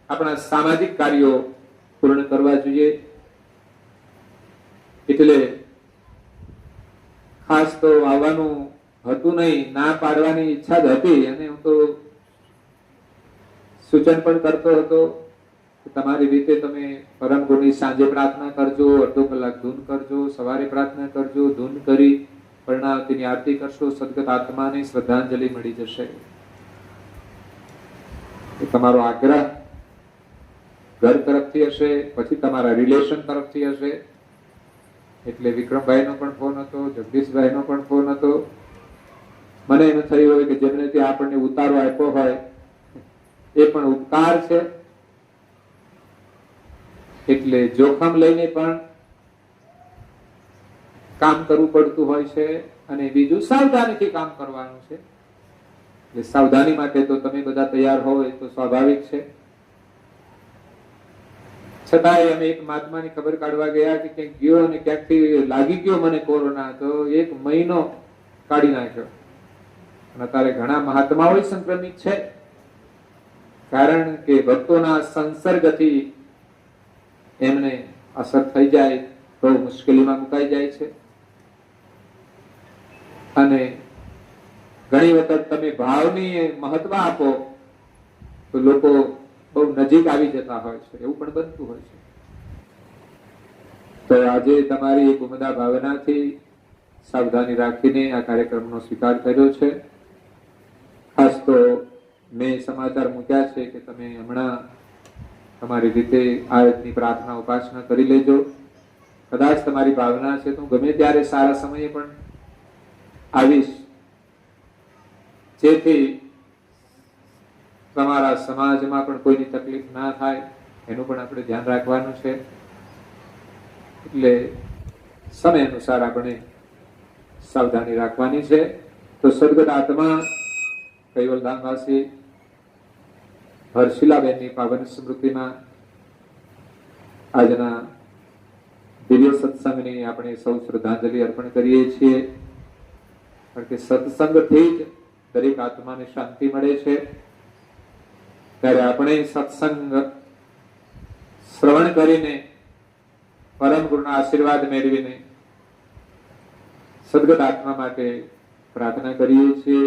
આપણા સામાજિક કાર્યો પૂર્ણ કરવા જોઈએ. એટલે ખાસ તો આવવાનું હતું નહીં, ના પાડવાની ઈચ્છા જ હતી. અને હું તો સૂચન પણ કરતો હતો કે તમારી રીતે તમે પરમ ગુરુની સાંજે પ્રાર્થના કરજો, અડધો કલાક ધૂન કરજો, સવારે પ્રાર્થના કરજો, ધૂન કરી પરણાવતીની આરતી કરશો, સદગત આત્માને શ્રદ્ધાંજલિ મળી જશે. એ તમારો આગ્રહ ઘર તરફથી હશે, પછી તમારા રિલેશન તરફથી હશે. એટલે વિક્રમભાઈનો પણ ફોન હતો, જગદીશભાઈનો પણ ફોન હતો. મને એમ થયું હોય કે જેમને ત્યાં આપણને ઉતારો આપ્યો હોય એ પણ ઉપકાર છે. એટલે જોખમ લઈને પણ કામ કરવું પડતું હોય છે. અને બીજું સાવધાનીથી કામ કરવાનું છે. એટલે સાવધાની માટે તો તમે બધા તૈયાર હોય તો સ્વાભાવિક છે. છતાંય અમે એક મહાત્માની ખબર કાઢવા ગયા કે ક્યાંક ગયો અને ક્યાંકથી લાગી ગયો મને કોરોના, તો 1 મહિનો કાઢી નાખ્યો. અને અત્યારે ઘણા મહાત્માઓ સંક્રમિત છે. કારણ કે ભક્તોના સંસર્ગથી એમને અસર થઈ જાય તો મુશ્કેલીમાં મુકાઈ જાય છે. અને ઘણી વખત તમે ભાવની મહત્વ આપો તો લોકો બહુ નજીક આવી જતા હોય છે, એવું પણ બનતું હોય છે. તો આજે તમારી એક ઉમદા ભાવનાથી સાવધાની રાખીને આ કાર્યક્રમનો સ્વીકાર કર્યો છે. ખાસ તો મેં સમાચાર મૂક્યા છે કે તમે હમણાં તમારી રીતે આ રીતની પ્રાર્થના ઉપાસના કરી લેજો. કદાચ તમારી ભાવના છે તો હું ગમે ત્યારે સારા સમયે પણ આવીશ, જેથી તમારા સમાજમાં પણ કોઈની તકલીફ ના થાય એનું પણ આપણે ધ્યાન રાખવાનું છે. એટલે સમય અનુસાર આપણે સાવધાની રાખવાની છે. તો સદગત આત્મા કૈવલધામવાસી હર્ષિલાબેનની પાવન સ્મૃતિમાં આજના દિવ્ય સત્સંગની આપણે સૌ શ્રદ્ધાંજલિ અર્પણ કરીએ છીએ. કારણ કે સત્સંગથી જ દરેક આત્માને શાંતિ મળે છે. ત્યારે આપણે સત્સંગ શ્રવણ કરીને પરમ ગુરુના આશીર્વાદ મેળવીને સદગત આત્મા માટે પ્રાર્થના કરીએ છીએ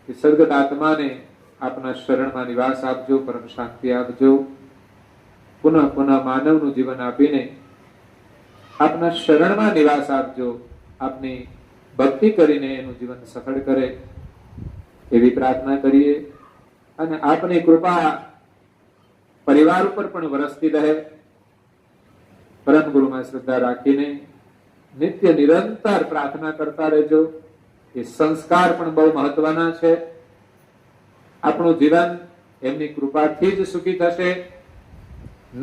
કે સદગત આત્માને આપના શરણમાં નિવાસ આપજો, પરમ શાંતિ આપજો. પુનઃ પુનઃ માનવનું જીવન આપીને આપના શરણમાં નિવાસ આપજો, આપની ભક્તિ કરીને એનું જીવન સફળ કરે એવી પ્રાર્થના કરીએ. અને આપની કૃપા પરિવાર ઉપર પણ વરસતી રહે. પરમ ગુરુમાં શ્રદ્ધા રાખીને નિત્ય નિરંતર પ્રાર્થના કરતા રહેજો. એ સંસ્કાર પણ બહુ મહત્વના છે. આપણું જીવન એમની કૃપાથી જ સુખી થશે,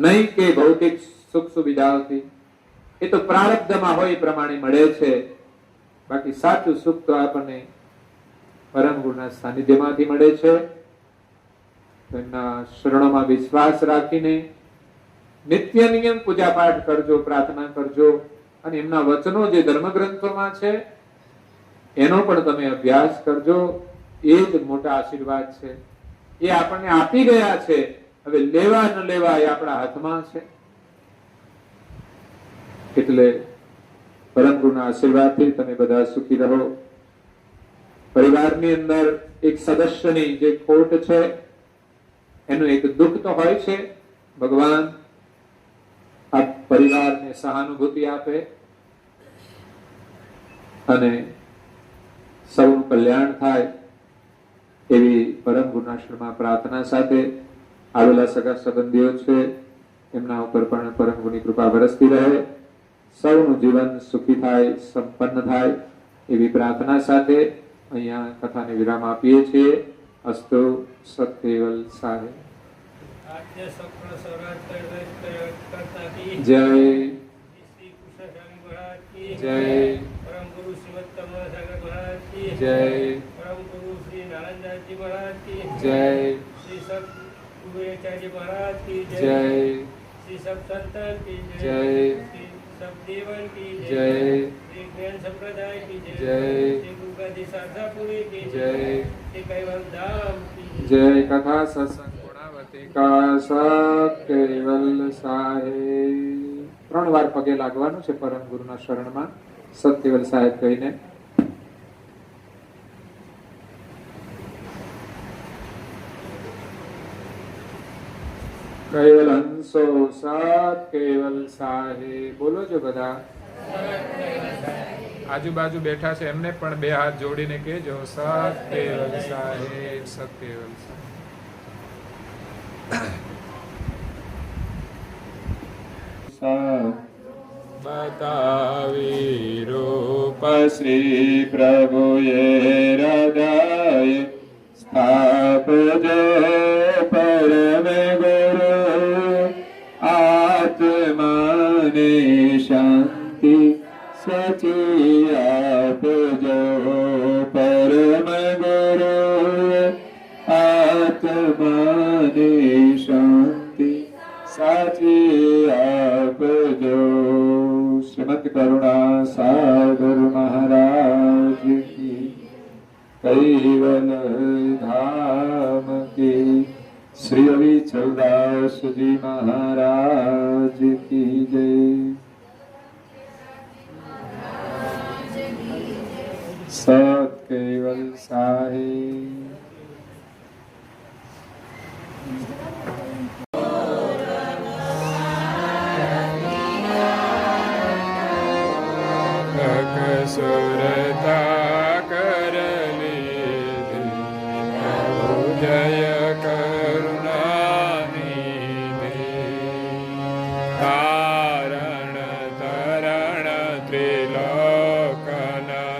નહીં કે ભૌતિક સુખ સુવિધાઓથી. એ તો પ્રારબ્ધમાં હોય એ પ્રમાણે મળે છે. બાકી સાચું સુખ તો આપણને પરમ ગુરુના સાનિધ્યમાંથી મળે છે. એમના શરણોમાં વિશ્વાસ રાખીને નિત્ય નિયમ પૂજા પાઠ કરજો, પ્રાર્થના કરજો. અને એમના વચનો જે ધર્મગ્રંથોમાં છે એનો પણ તમે અભ્યાસ કરજો. એ જ મોટા આશીર્વાદ છે. એ આપણને આપી ગયા છે. હવે લેવા ન લેવા એ આપણા હાથમાં છે. એટલે પરમ ગુરુના આશીર્વાદથી તમે બધા સુખી રહો. પરિવારની અંદર એક સદસ્યની જે ખોટ છે એનું એક દુઃખ તો હોય છે. ભગવાન આ પરિવારને સહાનુભૂતિ આપે અને સૌનું કલ્યાણ થાય એવી પરમ ગુરુના પ્રાર્થના સાથે આવેલા સગા સંબંધીઓ છે એમના ઉપર પણ પરમ ગુરુની કૃપા વરસતી રહે. સૌનું જીવન સુખી થાય, સંપન્ન થાય એવી પ્રાર્થના સાથે અહીંયા કથાને વિરામ આપીએ છીએ. અસ્તુ. સત્કેવલ સાહેબ જય જય परम गुरु श्रीमद कमला सागर महाराज की जय परम गुरु श्री नारायण दास जी महाराज की जय श्री सब गुरुचार्य महाराज की जय श्री सब संतन की जय श्री सब देवन की जय श्री ज्ञान संप्रदाय की जय श्री गुरुगादी शारदापुरी की जय श्री कैवल धाम की जय. कथा सत्संग गुणावती का સત્કેવલ સાહેબ. 3 વાર પગે લાગવાનું છે પરમ ગુરુના શરણમાં સત્કેવલ સાહેબ કહીને. કૈવલ હંસો સત્કેવલ સાહેબ બોલો છો બધા. આજુબાજુ બેઠા છે એમને પણ 2 હાથ જોડીને કહેજો સત્કેવલ સાહેબ, સત્કેવલ સાહેબ. બતાવી રૂપ શ્રી પ્રભુએ હૃદય સ્થાપજો પરમ ગુરુ આત્માને શાંતિ સચી આપજો પરમ ગુરુ આત્માને શાંતિ સાચી આપજો. શ્રીમદ કરુણા સાગર મહારાજ કી, કૈવલ ધામ કી, શ્રી અવિચલદાસજી મહારાજ કી જય. સત્કેવલ સાહેબ. સુરતા કર લીધી જય કરુણાનિધિ તારણ તરણ ત્રિલોકના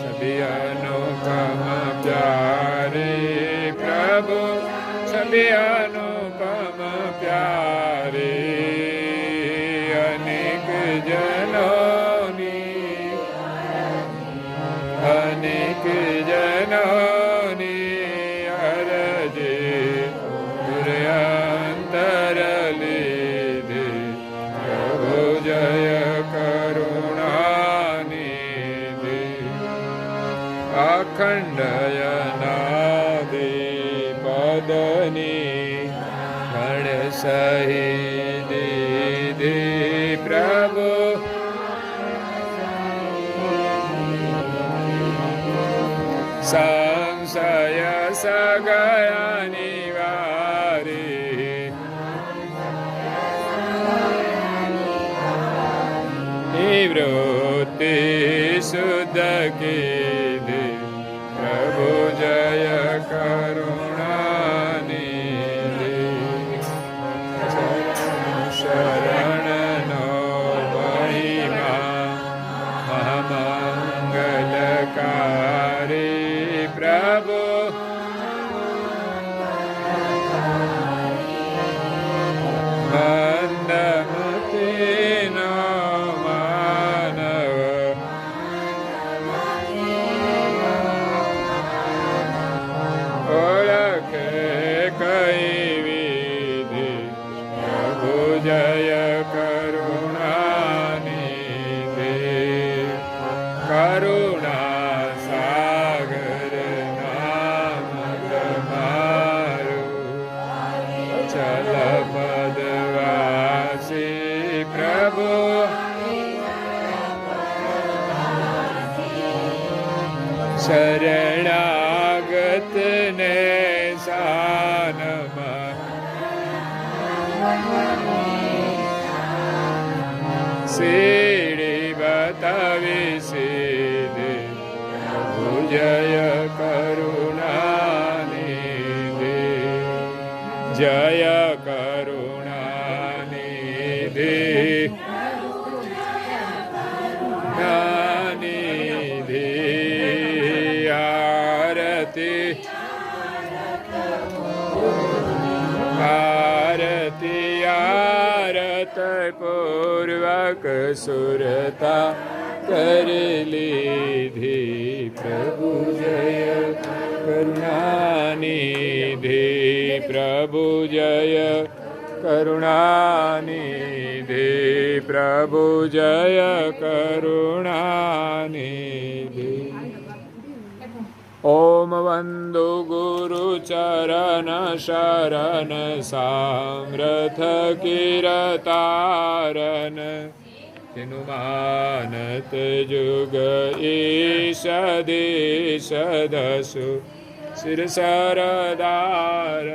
છબી અનુપમ પ્યારે પ્રભુ છબી અનુપમ પ્યારે અનેક જનોની અનેક જનોની અરજે દુર્યંતર લીધે પ્રભુ જય કરુણાનિધિ અખંડ અનાદિ પદની ગણ સહી દીધી પ્રભુ સંશય સગયા નિવારી વૃત્તિ શુદ્ધ કીધી પ્રભુ જય કરુણાનિધિ શરણનો મહિમા મહામંગલકારી પ્રભુ બંધમતીનો માનવ ઓળખે કઈ વિધિ પ્રભુ જય કરુણાનિધિ કરુણા સાગર નામ તમારું ચલ પદવાસી પ્રભુ શરણાગત ને સાનમાં સીડી બતાવી સીધે પ્રભુ જય કરુણાનિધિ જય કરુણાનિધિ જ્ઞાનિધિ આરતી આરતી આરત પૂર્વક સુરતા કરી લીધી પ્રભુ જય કરુણાનિધિ પ્રભુ જય કરુણાનિધિ પ્રભુ જય કરુણાનિધિ ઓમ વંદુ ગુરુ ચરણ શરણ સામ્રથ કિરતારન તેનું માનત જુગ ઈશ દેશ દસુ શિર સરદારન